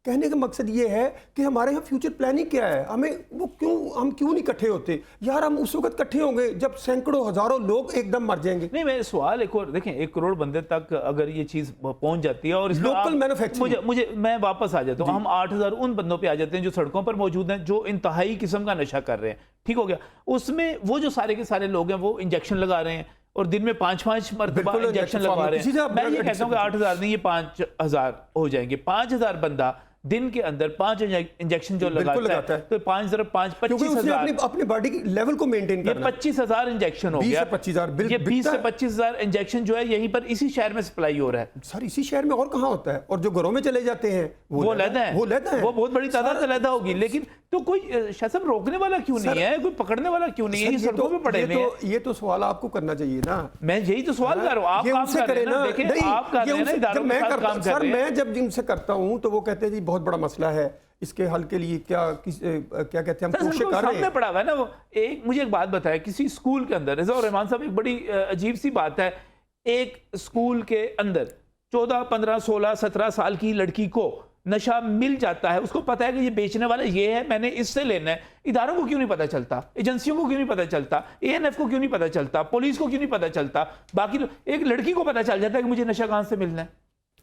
کہنے کا مقصد یہ ہے کہ ہمارے یہاں فیوچر پلاننگ کیا ہے, ہم کیوں نہیں اکٹھے ہوتے یار. ہم اس وقت اکٹھے ہوں گے جب سینکڑوں ہزاروں لوگ ایک دم مر جائیں گے. نہیں, میں سوال ایک اور دیکھیں, 1 کروڑ بندے تک اگر یہ چیز پہنچ جاتی ہے, اور لوکل مینوفیکچرنگ, میں واپس آ جاتا ہوں, ہم 8,000 ان بندوں پہ آ جاتے ہیں جو سڑکوں پر موجود ہیں, جو انتہائی قسم کا نشہ کر رہے ہیں, ٹھیک ہو گیا. اس میں وہ جو سارے کے سارے لوگ ہیں وہ انجیکشن لگا رہے ہیں, اور دن میں 5 مرتبہ انجیکشن لگوا رہے ہیں. میں یہ کہتا ہوں کہ 8,000 نہیں, یہ 5,000 ہو جائیں گے. 5,000 بندہ دن کے اندر 5 انجیکشن جو لگاتا ہے, تو 5 × 5 25,000 اپنی باڈی کی لیول کو مینٹین کرنا. یہ 25,000 انجیکشن ہو گیا. 20 یہ 20 سے 25,000 انجیکشن جو ہے یہیں پر اسی شہر میں سپلائی ہو رہا ہے. سر اسی شہر میں اور کہاں ہوتا ہے, اور جو گھروں میں چلے جاتے ہیں وہ علیحدہ ہیں, وہ بہت بڑی تعداد علیحدہ ہوگی. لیکن تو کوئی شاہ صاحب روکنے والا کیوں نہیں ہے, کوئی پکڑنے والا کیوں نہیں ہے؟ یہ سڑکوں پہ پڑے ہوئے ہیں. یہ تو سوال آپ کو کرنا چاہیے نا. میں یہی تو سوال کر رہا ہوں, آپ کام کر رہے ہیں نا. دیکھیں آپ کر رہے ہیں نا, اداروں کے ساتھ کام کر رہے ہیں. میں جب ان سے کرتا ہوں تو وہ کہتے ہیں جی بہت بڑا مسئلہ ہے, اس کے حل کے لیے کیا کہتے ہیں ہم کوشش کر رہے ہیں. سامنے پڑا ہوا ہے نا. مجھے ایک بات بتایا, کسی اسکول کے اندر, رضا الرحمان صاحب, ایک بڑی عجیب سی بات ہے, ایک اسکول کے اندر 14 15 16 17 سال کی لڑکی کو نشہ مل جاتا ہے, اس کو پتا ہے کہ یہ بیچنے والا یہ ہے, میں نے اس سے لینا ہے. اداروں کو کیوں نہیں پتا چلتا, ایجنسیوں کو کیوں نہیں پتا چلتا, ANF کو کیوں نہیں پتا چلتا, پولیس کو کیوں نہیں پتا چلتا, باقی ایک لڑکی کو پتا چل جاتا ہے کہ مجھے نشہ کہاں سے ملنا ہے.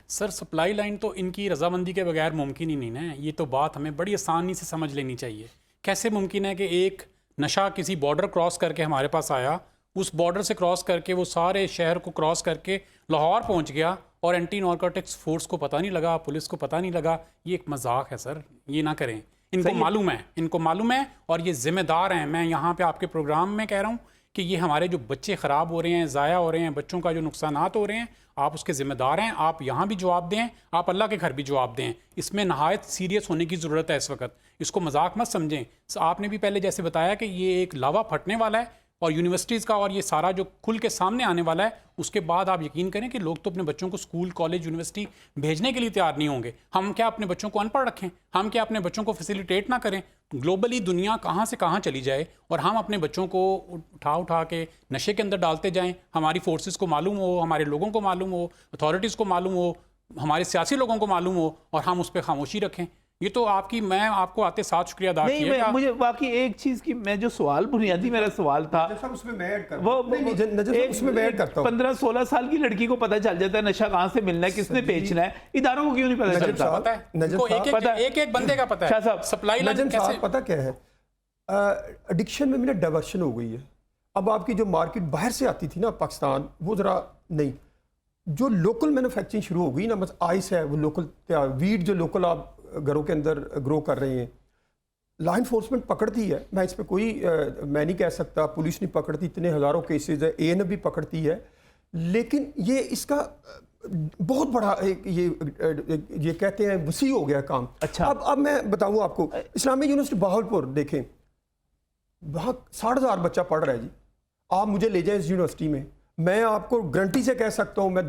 سر سپلائی لائن تو ان کی رضامندی کے بغیر ممکن ہی نہیں ہے. یہ تو بات ہمیں بڑی آسانی سے سمجھ لینی چاہیے. کیسے ممکن ہے کہ ایک نشہ کسی بارڈر کراس کر کے ہمارے پاس آیا, اس بارڈر سے کراس کر کے وہ سارے شہر کو کراس کر کے لاہور پہنچ گیا, اور اینٹی نارکوٹکس فورس کو پتہ نہیں لگا, پولیس کو پتہ نہیں لگا. یہ ایک مذاق ہے سر, یہ نہ کریں. ان کو معلوم ہے, اور یہ ذمہ دار ہیں. میں یہاں پہ آپ کے پروگرام میں کہہ رہا ہوں کہ یہ ہمارے جو بچے خراب ہو رہے ہیں, ضائع ہو رہے ہیں, بچوں کا جو نقصانات ہو رہے ہیں, آپ اس کے ذمہ دار ہیں. آپ یہاں بھی جواب دیں, آپ اللہ کے گھر بھی جواب دیں. اس میں نہایت سیریس ہونے کی ضرورت ہے اس وقت. اس کو مذاق مت سمجھیں. آپ نے بھی پہلے جیسے بتایا کہ یہ ایک لاوا پھٹنے والا ہے, اور یونیورسٹیز کا, اور یہ سارا جو کھل کے سامنے آنے والا ہے, اس کے بعد آپ یقین کریں کہ لوگ تو اپنے بچوں کو اسکول, کالج, یونیورسٹی بھیجنے کے لیے تیار نہیں ہوں گے. ہم کیا اپنے بچوں کو ان پڑھ رکھیں؟ ہم کیا اپنے بچوں کو فیسیلیٹیٹ نہ کریں؟ گلوبلی دنیا کہاں سے کہاں چلی جائے, اور ہم اپنے بچوں کو اٹھا کے نشے کے اندر ڈالتے جائیں. ہماری فورسز کو معلوم ہو, ہمارے لوگوں کو معلوم ہو, اتھارٹیز کو معلوم ہو, ہمارے سیاسی لوگوں کو معلوم ہو, اور ہم اس پہ خاموشی رکھیں. یہ تو میں آپ کو آتے ساتھ شکریہ ادا کیا. نہیں, مجھے واقعی ایک چیز کی, میں جو سوال بنیادی میرا سوال تھا, اس میں میں ایڈ کرتا ہوں, 15-16 سال کی لڑکی کو پتہ چل جاتا ہے نشہ کہاں سے ملنا ہے, کس نے بیچنا ہے, اداروں کو کیوں نہیں پتہ چلتا؟ ایک بندے کا پتہ ہے. سپلائی لائن کیسے پتہ کیا ہے, ایڈکشن میں میرا ڈائیورشن ہو گئی ہے. اب آپ کی جو مارکیٹ باہر سے آتی تھی نا پاکستان, وہ ذرا نہیں, جو لوکل مینوفیکچرنگ شروع ہو گئی نا, بس آئس ہے وہ لوکل, ویٹ جو لوکل آپ گھروں کے اندر گرو کر رہے ہیں, لا انفورسمنٹ پکڑتی ہے. میں اس پہ کوئی میں نہیں کہہ سکتا پولیس نہیں پکڑتی, اتنے ہزاروں کیسز ہے, ANF بھی پکڑتی ہے, لیکن یہ اس کا بہت بڑا یہ کہتے ہیں وسیع ہو گیا کام. اچھا, اب میں بتاؤں آپ کو, اسلامی یونیورسٹی بہاولپور دیکھیں, وہاں 60,000 بچہ پڑھ رہا ہے جی. آپ مجھے لے جائیں اس یونیورسٹی میں, میں آپ کو گارنٹی سے کہہ سکتا ہوں, میں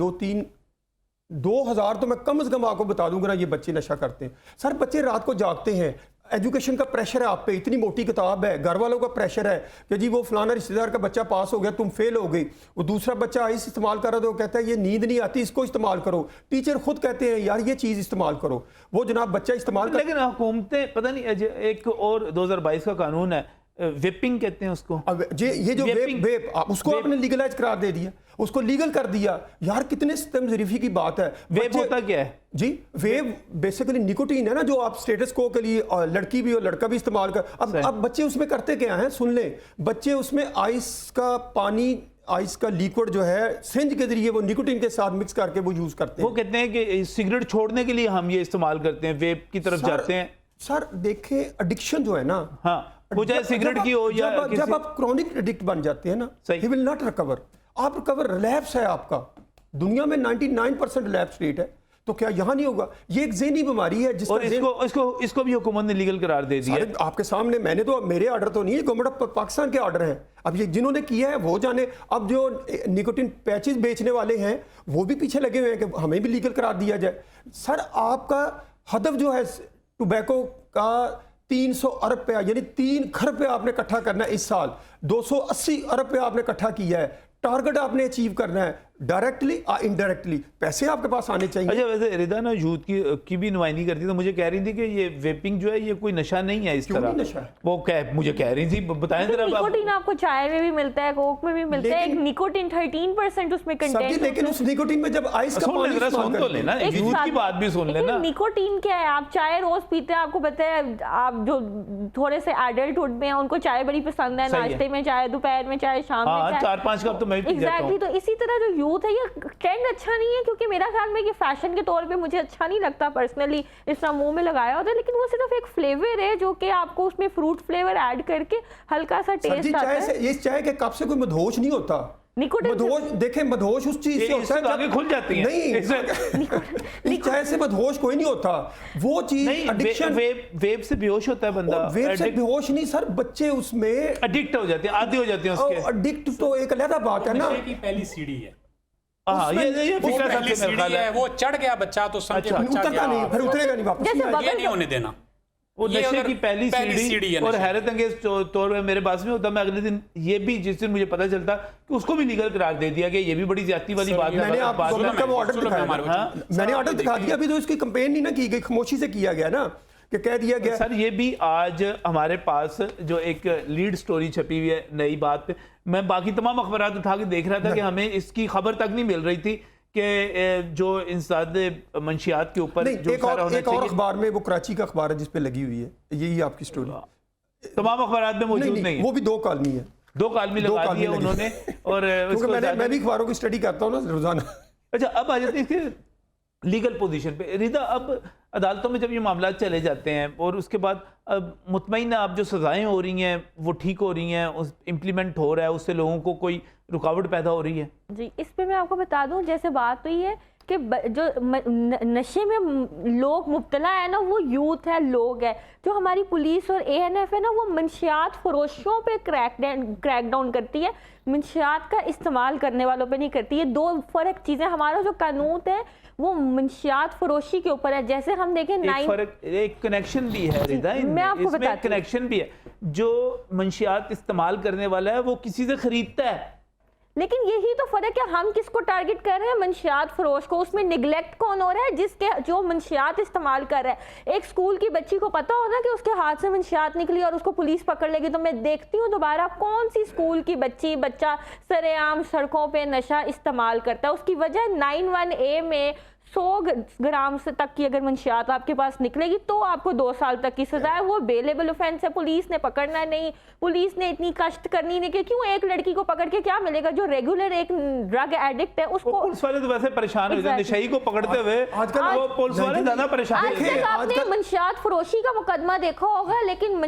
2,000 تو میں کم از کم آپ کو بتا دوں گا نا, یہ بچے نشہ کرتے ہیں. سر بچے رات کو جاگتے ہیں, ایجوکیشن کا پریشر ہے آپ پہ, اتنی موٹی کتاب ہے, گھر والوں کا پریشر ہے کہ جی وہ فلانا رشتہ دار کا بچہ پاس ہو گیا, تم فیل ہو گئی, وہ دوسرا بچہ آئس استعمال کر رہا تو کہتا ہے یہ نیند نہیں آتی, اس کو استعمال کرو. ٹیچر خود کہتے ہیں یار یہ چیز استعمال کرو, وہ جناب بچہ استعمال کر. لیکن حکومتیں پتہ نہیں, ایک اور 2022 کا قانون ہے, ویپنگ کہتے ہیں اس کو, یہ جو ویپ اس کو آپ نے لیگلائز قرار دے دیا, اس کو لیگل کر دیا. یار کتنے ستم ظریفی کی بات ہے. ویپ ہوتا کیا ہے جی؟ ویپ بیسیکلی نکوٹین ہے نا, جو آپ سٹیٹس کو کے لیے لڑکی بھی اور لڑکا بھی استعمال کر. اب بچے اس میں کرتے کیا ہیں, سن لیں, بچے اس میں آئس کا پانی آئس کا لیکوڈ جو ہے سرنج کے ذریعے وہ نکوٹین کے ساتھ مکس کر کے وہ یوز کرتے ہیں. وہ کہتے ہیں کہ سگریٹ چھوڑنے کے لیے ہم یہ استعمال کرتے ہیں, ویپ کی طرف جاتے ہیں. سر دیکھیں ایڈکشن جو ہے نا, ہاں وہ چاہے سگریٹ کی ہو یا جب آپ کرونک ایڈکٹ بن جاتے ہیں نا, ہی ول ناٹ ریکور. آپ ریکور ریلیپس ہے آپ کا, دنیا میں 99% ریلیپس ریٹ ہے, تو کیا یہاں نہیں ہوگا؟ یہ ایک ذہنی بیماری ہے جس اور اس کو بھی حکومت نے لیگل قرار دے دیا. آپ کے سامنے, میں نے تو, میرے آرڈر تو نہیں ہے, گورنمنٹ آف پاکستان کے آرڈر ہیں. اب یہ جنہوں نے کیا ہے وہ جانے. اب جو نکوٹین پیچز بیچنے والے ہیں وہ بھی پیچھے لگے ہوئے ہیں کہ ہمیں بھی لیگل قرار دیا جائے. سر آپ کا ہدف جو ہے ٹوبیکو کا 300 ارب روپیہ یعنی 3 کھرب روپیہ آپ نے اکٹھا کرنا ہے اس سال, 280 ارب روپیہ آپ نے اکٹھا کیا ہے. ٹارگٹ آپ نے اچیو کرنا ہے ڈائریکٹلی انڈائریکٹلی, پیسے آپ کے پاس آنے چاہیے. اچھا ویسے ردا نا یوتھ کی بھی نمائندگی کرتی تو مجھے کہہ رہی تھی کہ یہ ویپنگ جو ہے یہ کوئی نشہ نہیں ہے اس طرح. وہ مجھے کہہ رہی تھی, بتائیں ذرا. نکوٹین آپ کو چائے میں بھی ملتا ہے, کوک میں بھی ملتا ہے, ایک نکوٹین 13% اس میں کنٹینٹ ہے. لیکن اس نکوٹین میں جب آئس کا پانی سن تو لینا, یوتھ کی بات بھی سن لینا. نکوٹین کیا ہے؟ آپ چائے روز پیتے ہیں, آپ کو پتہ ہے, آپ جو تھوڑے سے ایڈلٹ ہوڈ میں ہیں ان کو چائے بڑی پسند ہے, ناشتے میں چائے, دوپہر میں چائے, شام میں چائے, 4-5 کپ تو میں بھی پی جاتا ہوں. تو اسی طرح جو یوتھ ہے یہ ٹرینڈ اچھا نہیں ہے, کیونکہ میرا خیال میں یہ فیشن کے طور پہ مجھے اچھا نہیں لگتا پرسنلی اس طرح منہ میں لگایا ہوتا ہے, لیکن وہ صرف ایک فلیور ہے جو کہ آپ کو اس میں فروٹ فلیور ایڈ کر کے ہلکا سا ٹیسٹ آتا ہے. اس چائے کے کپ سے کوئی مدہوش نہیں ہوتا. مدہوش دیکھیں, مدہوش اس چیز سے ہوتا ہے آگے کھل جاتی ہیں. نہیں, اس چائے سے مدہوش کوئی نہیں ہوتا. وہ چیز ایڈکشن, ویپ سے بیہوش ہوتا ہے بندہ. ویپ سے بیہوش نہیں سر, بچے اس میں ایڈکٹ ہو جاتے ہیں, عادی ہو جاتے ہیں اس کے. ایڈکٹ تو ایک علیحدہ بات ہے نا. کی پہلی سیڑھی ہے, وہ چڑھ گیا بچہ تو سمجھے اترتا نہیں, پھر اترے گا نہیں واپس. یہ نہیں ہونے دینا. وہ نشے کی پہلی سیڑھی. اور حیرت انگیز طور پہ میرے پاس میں ہوتا, میں اگلے دن یہ بھی جس دن مجھے پتا چلتا کہ اس کو بھی لیگل قرار دے دیا کہ یہ بھی بڑی زیادتی والی بات ہے. میں نے آپ کو آرڈر دکھایا, میں نے آرڈر دکھا دیا, ابھی تو اس کی کمپین نہیں نہ کی گئی, خاموشی سے کیا گیا نا کہ کہہ دیا گیا. سر یہ بھی آج ہمارے پاس جو ایک لیڈ سٹوری چھپی ہوئی ہے نئی بات پہ, میں باقی تمام اخبارات اٹھا کے دیکھ رہا تھا کہ ہمیں اس کی خبر تک نہیں مل رہی تھی کہ جو انسداد منشیات کے اوپر ایک اور اخبار میں, وہ کراچی کا اخبار ہے جس پہ لگی ہوئی ہے, یہی آپ کی سٹوری تمام اخبارات میں موجود نہیں ہے. وہ بھی 2 کالمی ہے, 2 کالمی لگا دی ہے انہوں نے. اور میں بھی اخباروں کی سٹڈی کرتا ہوں نا روزانہ. اچھا اب آ جاتے ہیں اس کے لیگل پوزیشن پہ. رضا, اب عدالتوں میں جب یہ معاملات چلے جاتے ہیں اور اس کے بعد اب مطمئن اب جو سزائیں ہو رہی ہیں وہ ٹھیک ہو رہی ہیں, امپلیمنٹ ہو رہا ہے, اس سے لوگوں کو کوئی رکاوٹ پیدا ہو رہی ہے؟ جی, اس پہ میں آپ کو بتا دوں, جیسے بات ہوئی ہے کہ جو نشے میں لوگ مبتلا ہے نا وہ یوتھ ہے, لوگ ہے. جو ہماری پولیس اور ANF ہے نا وہ منشیات فروشوں پہ کریک ڈاؤن کرتی ہے, منشیات کا استعمال کرنے والوں پہ نہیں کرتی. یہ 2 فرق چیزیں. ہمارا جو قانون ہے وہ منشیات فروشی کے اوپر ہے. جیسے ہم دیکھیں ایک کنیکشن بھی ہے رضا, میں آپ کو بتاتی ہوں, کنیکشن بھی ہے. جو منشیات استعمال کرنے والا ہے وہ کسی سے خریدتا ہے, لیکن یہی تو فرق ہے. ہم کس کو ٹارگٹ کر رہے ہیں؟ منشیات فروش کو. اس میں نگلیکٹ کون ہو رہا ہے؟ جس کے جو منشیات استعمال کر رہا ہے. ایک سکول کی بچی کو پتا ہونا کہ اس کے ہاتھ سے منشیات نکلی اور اس کو پولیس پکڑ لے گی, تو میں دیکھتی ہوں دوبارہ کون سی سکول کی بچہ سرے عام سڑکوں پہ نشہ استعمال کرتا ہے. اس کی وجہ 91A میں 100 گرام سے تک کی اگر منشیات آپ کے پاس نکلے گی تو آپ کو 2 سال تک کی سزا ہے. وہ بیلیبل اوفینس ہے, پولیس نے پکڑنا نہیں, پولیس نے اتنی کشٹ کرنی نہیں. کہ کیوں ایک لڑکی کو پکڑ کے کیا ملے گا؟ جو ریگولر ایک ڈرگ ایڈکٹ ہے اس کو. پولیس والے تو ویسے پریشان ہو جاتے ہیں نشئی کو پکڑتے ہوئے, وہ پولیس والے زیادہ پریشان ہیں. آج تک آپ نے منشیات فروشی کا مقدمہ دیکھا ہوگا, لیکن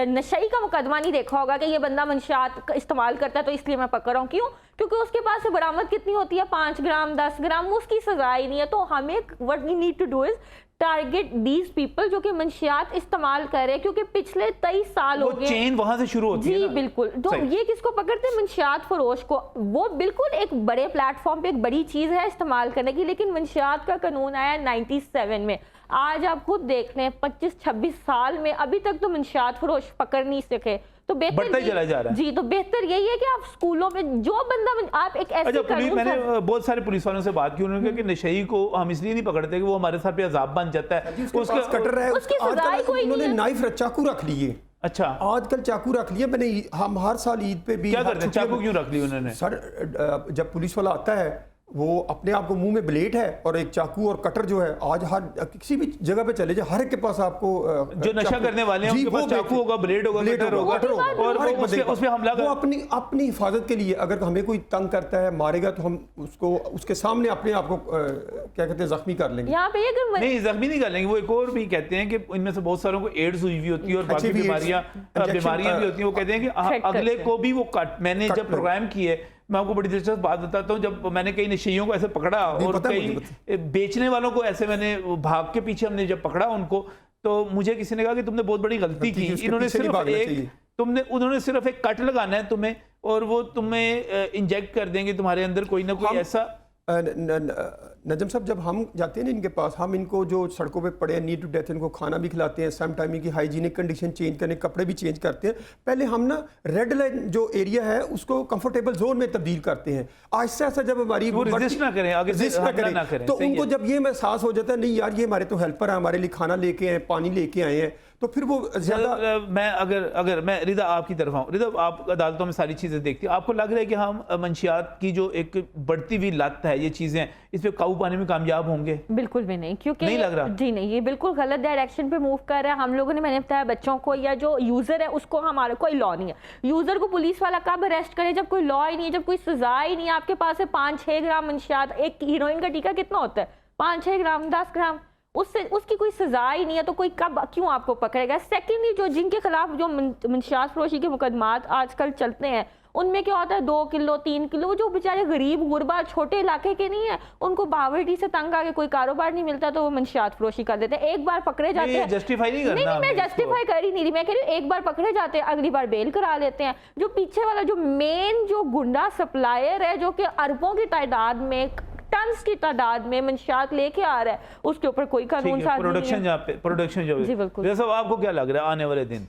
نشئی کا مقدمہ نہیں دیکھا ہوگا کہ یہ بندہ منشیات استعمال کرتا ہے تو اس لیے میں پکڑ رہا ہوں. کیوں؟ کیونکہ اس کے پاس سے برآمد کتنی ہوتی ہے؟ 5 گرام 10 گرام, اس کی سزا ہی نہیں ہے. تو ہمیں what we need to do is target these people جو کہ منشیات استعمال کر رہے ہیں, کیونکہ پچھلے 23 سال ہو گئے, چین وہاں سے شروع ہوتی ہے. جی بالکل. تو یہ کس کو پکڑتے ہیں؟ منشیات فروش کو. وہ بالکل ایک بڑے پلیٹ فارم پہ ایک بڑی چیز ہے استعمال کرنے کی, لیکن منشیات کا قانون آیا 97 میں. آج آپ خود دیکھ لیں 25-26 سال میں ابھی تک تو منشیات فروش پکڑ نہیں سکے. تو بہتر چلا جا رہا ہے. جی, تو بہتر یہی ہے کہ آپ اسکولوں میں جو بندہ آپ ایک ایسے قانون. میں نے بہت سارے پولیس والوں سے بات کی, انہوں نے کہا کہ نشئی کو ہم اس لیے نہیں پکڑتے کہ وہ ہمارے ساتھ پہ عذاب بن جاتا ہے, اس کا کٹر ہے, اس کی سزا کوئی نہیں ہے. انہوں نے نائف چاقو رکھ لیے. اچھا, آج کل چاقو رکھ لیے. میں نے ہم ہر سال عید پہ بھی کیا کرتے ہیں, چاقو کیوں رکھ لی انہوں نے؟ سر جب پولیس والا آتا ہے وہ اپنے آپ کو منہ میں بلیڈ ہے اور ایک چاقو اور کٹر جو ہے آج ہر کسی بھی جگہ پہ چلے جائے ہر ایک کے پاس آپ کو جو نشہ کرنے والے ہیں ان کے پاس چاقو ہوگا, بلیڈ ہوگا, کٹر ہوگا, اور اس پہ حملہ وہ اپنی حفاظت کے لیے اگر ہمیں کوئی تنگ کرتا ہے مارے گا تو ہم اس کے سامنے اپنے آپ کو کیا کہتے ہیں زخمی کر لیں گے. نہیں زخمی نہیں کر لیں گے. وہ ایک اور بھی کہتے ہیں کہ ان میں سے بہت ساروں کو ایڈز ہوئی ہوئی ہوتی ہے اور باقی بیماریاں بھی ہوتی ہیں. وہ کہتے ہیں کہ اگلے کو بھی وہ کٹ. میں نے جب پروگرام کیے, میں آپ کو بڑی دلچسپ بات بتاتا ہوں, جب میں نے کئی نشیوں کو ایسے پکڑا اور کئی بیچنے والوں کو ایسے میں نے بھاگ کے پیچھے ہم نے جب پکڑا ان کو, تو مجھے کسی نے کہا کہ تم نے بہت بڑی غلطی کی. انہوں نے صرف ایک کٹ لگانا ہے تمہیں اور وہ تمہیں انجیکٹ کر دیں گے تمہارے اندر کوئی نہ کوئی ایسا. نجم صاحب جب ہم جاتے ہیں نا ان کے پاس, ہم ان کو جو سڑکوں پہ پڑے ہیں نیڈ ٹو ڈیتھ ان کو کھانا بھی کھلاتے ہیں, سیم ٹائم کی ہائیجینک کنڈیشن چینج کرنے, کپڑے بھی چینج کرتے ہیں. پہلے ہم نا ریڈ لائن جو ایریا ہے اس کو کمفرٹیبل زون میں تبدیل کرتے ہیں. آہستہ آہستہ جب ہماری ریزسٹ نہ کریں تو ان کو جب یہ محسوس ہو جاتا ہے نہیں یار یہ ہمارے تو ہیلپر ہیں, ہمارے لیے کھانا لے کے آئے, پانی لے کے آئے ہیں, تو پھر وہ زیادہ. میں اگر میں رضا آپ کی طرف آؤں, رضا آپ عدالتوں میں ساری چیزیں دیکھتی ہیں, آپ کو لگ رہا ہے کہ ہم منشیات کی جو ایک بڑھتی ہوئی لت ہے, یہ چیزیں اس پہ قابو پانے میں کامیاب ہوں گے؟ بالکل بھی نہیں, کیونکہ نہیں لگ رہا. جی نہیں, یہ بالکل غلط ڈائریکشن پہ موو کر رہا ہے. ہم لوگوں نے, میں نے بتایا بچوں کو یا جو یوزر ہے اس کو ہمارا کوئی لا نہیں ہے. یوزر کو پولیس والا کب اریسٹ کرے جب کوئی لا ہی نہیں ہے, جب کوئی سزا ہی نہیں ہے. آپ کے پاس ہے 5-6 گرام منشیات, ایک ہیروئن کا ٹیکہ کتنا ہوتا ہے 5-6 گرام 10 گرام, اس کی کوئی سزا ہی نہیں ہے, تو کوئی کب کیوں آپ کو پکڑے گا. سیکنڈلی جو جن کے خلاف جو منشیات فروشی کے مقدمات آج کل چلتے ہیں ان میں کیا ہوتا ہے 2 کلو 3 کلو, جو بیچارے غریب غربا چھوٹے علاقے کے نہیں ہیں, ان کو باورٹی سے تنگ آ کے کوئی کاروبار نہیں ملتا تو وہ منشیات فروشی کر دیتے ہیں. ایک بار پکڑے جاتے ہیں, جسٹیفائی نہیں کرنا, میں جسٹیفائی کر ہی نہیں رہی, میں کہہ رہی ہوں ایک بار پکڑے جاتے ہیں اگلی بار بیل کرا لیتے ہیں. جو پیچھے والا جو مین جو گنڈا سپلائر ہے جو کہ اربوں کی تعداد میں ٹنز کی تعداد میں منشیات لے کے آ رہا ہے, اس کے اوپر کوئی قانون سازی نہیں ہے. پروڈکشن جی بالکل. صاحب آپ کو کیا لگ رہا ہے آنے والے دن؟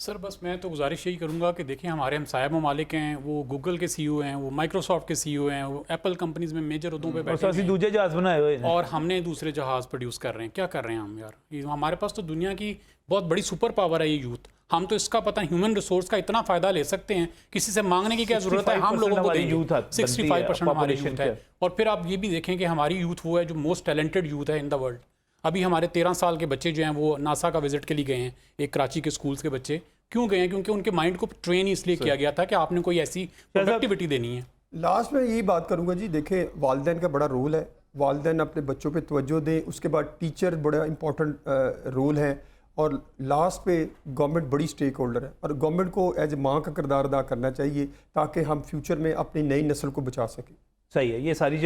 سر بس میں تو گزارش یہی کروں گا کہ دیکھیں ہمارے ہمسایہ ممالک ہیں, وہ گوگل کے سی او ہیں, وہ مائکروسافٹ کے سی او ہیں, وہ ایپل کمپنیز میں میجر عہدوں پہ بیٹھے ہیں, دوسرے جہاز بنائے ہوئے ہیں اور ہم نے دوسرے جہاز پروڈیوس کر رہے ہیں. کیا کر رہے ہیں ہم یار؟ ہمارے پاس تو دنیا کی بہت بڑی سپر پاور ہے یہ یوتھ. ہم تو اس کا پتہ ہیومن ریسورس کا اتنا فائدہ لے سکتے ہیں, کسی سے مانگنے کی کیا ضرورت ہے, ہم لوگوں کو دیں گے. 65% ہماری یوتھ ہے. اور پھر آپ یہ بھی دیکھیں کہ ہماری یوتھ وہ ہے جو موسٹ ٹیلنٹڈ یوتھ ہے ان دا ورلڈ. ابھی ہمارے 13 سال کے بچے جو ہیں وہ ناسا کا وزٹ کے لیے گئے ہیں, ایک کراچی کے اسکولس کے بچے. کیوں گئے ہیں؟ کیونکہ ان کے مائنڈ کو ٹرین اس لیے کیا گیا تھا کہ آپ نے کوئی ایسی ایکٹیویٹی دینی ہے. لاسٹ میں یہی بات کروں گا جی, دیکھیں والدین کا بڑا رول ہے, والدین اپنے بچوں پہ توجہ دیں, اس کے بعد ٹیچر بڑا امپورٹنٹ رول ہے, اور لاسٹ پہ گورنمنٹ بڑی سٹیک ہولڈر ہے, اور گورنمنٹ کو ایز اے ماں کا کردار ادا کرنا چاہیے تاکہ ہم فیوچر میں اپنی نئی نسل کو بچا سکیں. صحیح ہے. یہ ساری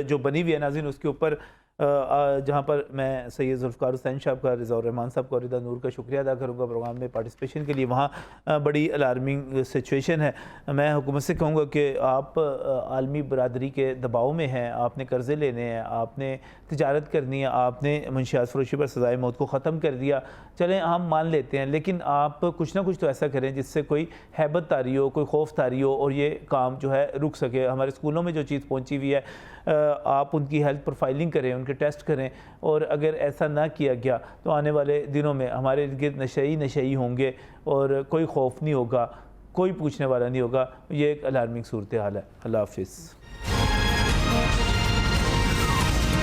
جو بنی ہوئی ہے ناظرین, اس کے اوپر جہاں پر میں سید ذوالفقار حسین صاحب کا, رضا الرحمان صاحب کا اور رضا نور کا شکریہ ادا کروں گا پروگرام میں پارٹیسپیشن کے لیے. وہاں بڑی الارمنگ سچویشن ہے. میں حکومت سے کہوں گا کہ آپ عالمی برادری کے دباؤ میں ہیں, آپ نے قرضے لینے ہیں, آپ نے تجارت کرنی ہے, آپ نے منشیات فروشی پر سزائے موت کو ختم کر دیا. چلیں ہم مان لیتے ہیں, لیکن آپ کچھ نہ کچھ تو ایسا کریں جس سے کوئی ہیبت طاری ہو, کوئی خوف طاری ہو, اور یہ کام جو ہے رک سکے. ہمارے اسکولوں میں جو چیز پہنچی ہوئی ہے, آپ ان کی ہیلتھ پروفائلنگ کریں, ان کے ٹیسٹ کریں, اور اگر ایسا نہ کیا گیا تو آنے والے دنوں میں ہمارے ارد نشئی ہوں گے, اور کوئی خوف نہیں ہوگا, کوئی پوچھنے والا نہیں ہوگا. یہ ایک الارمنگ صورتحال ہے. اللہ حافظ.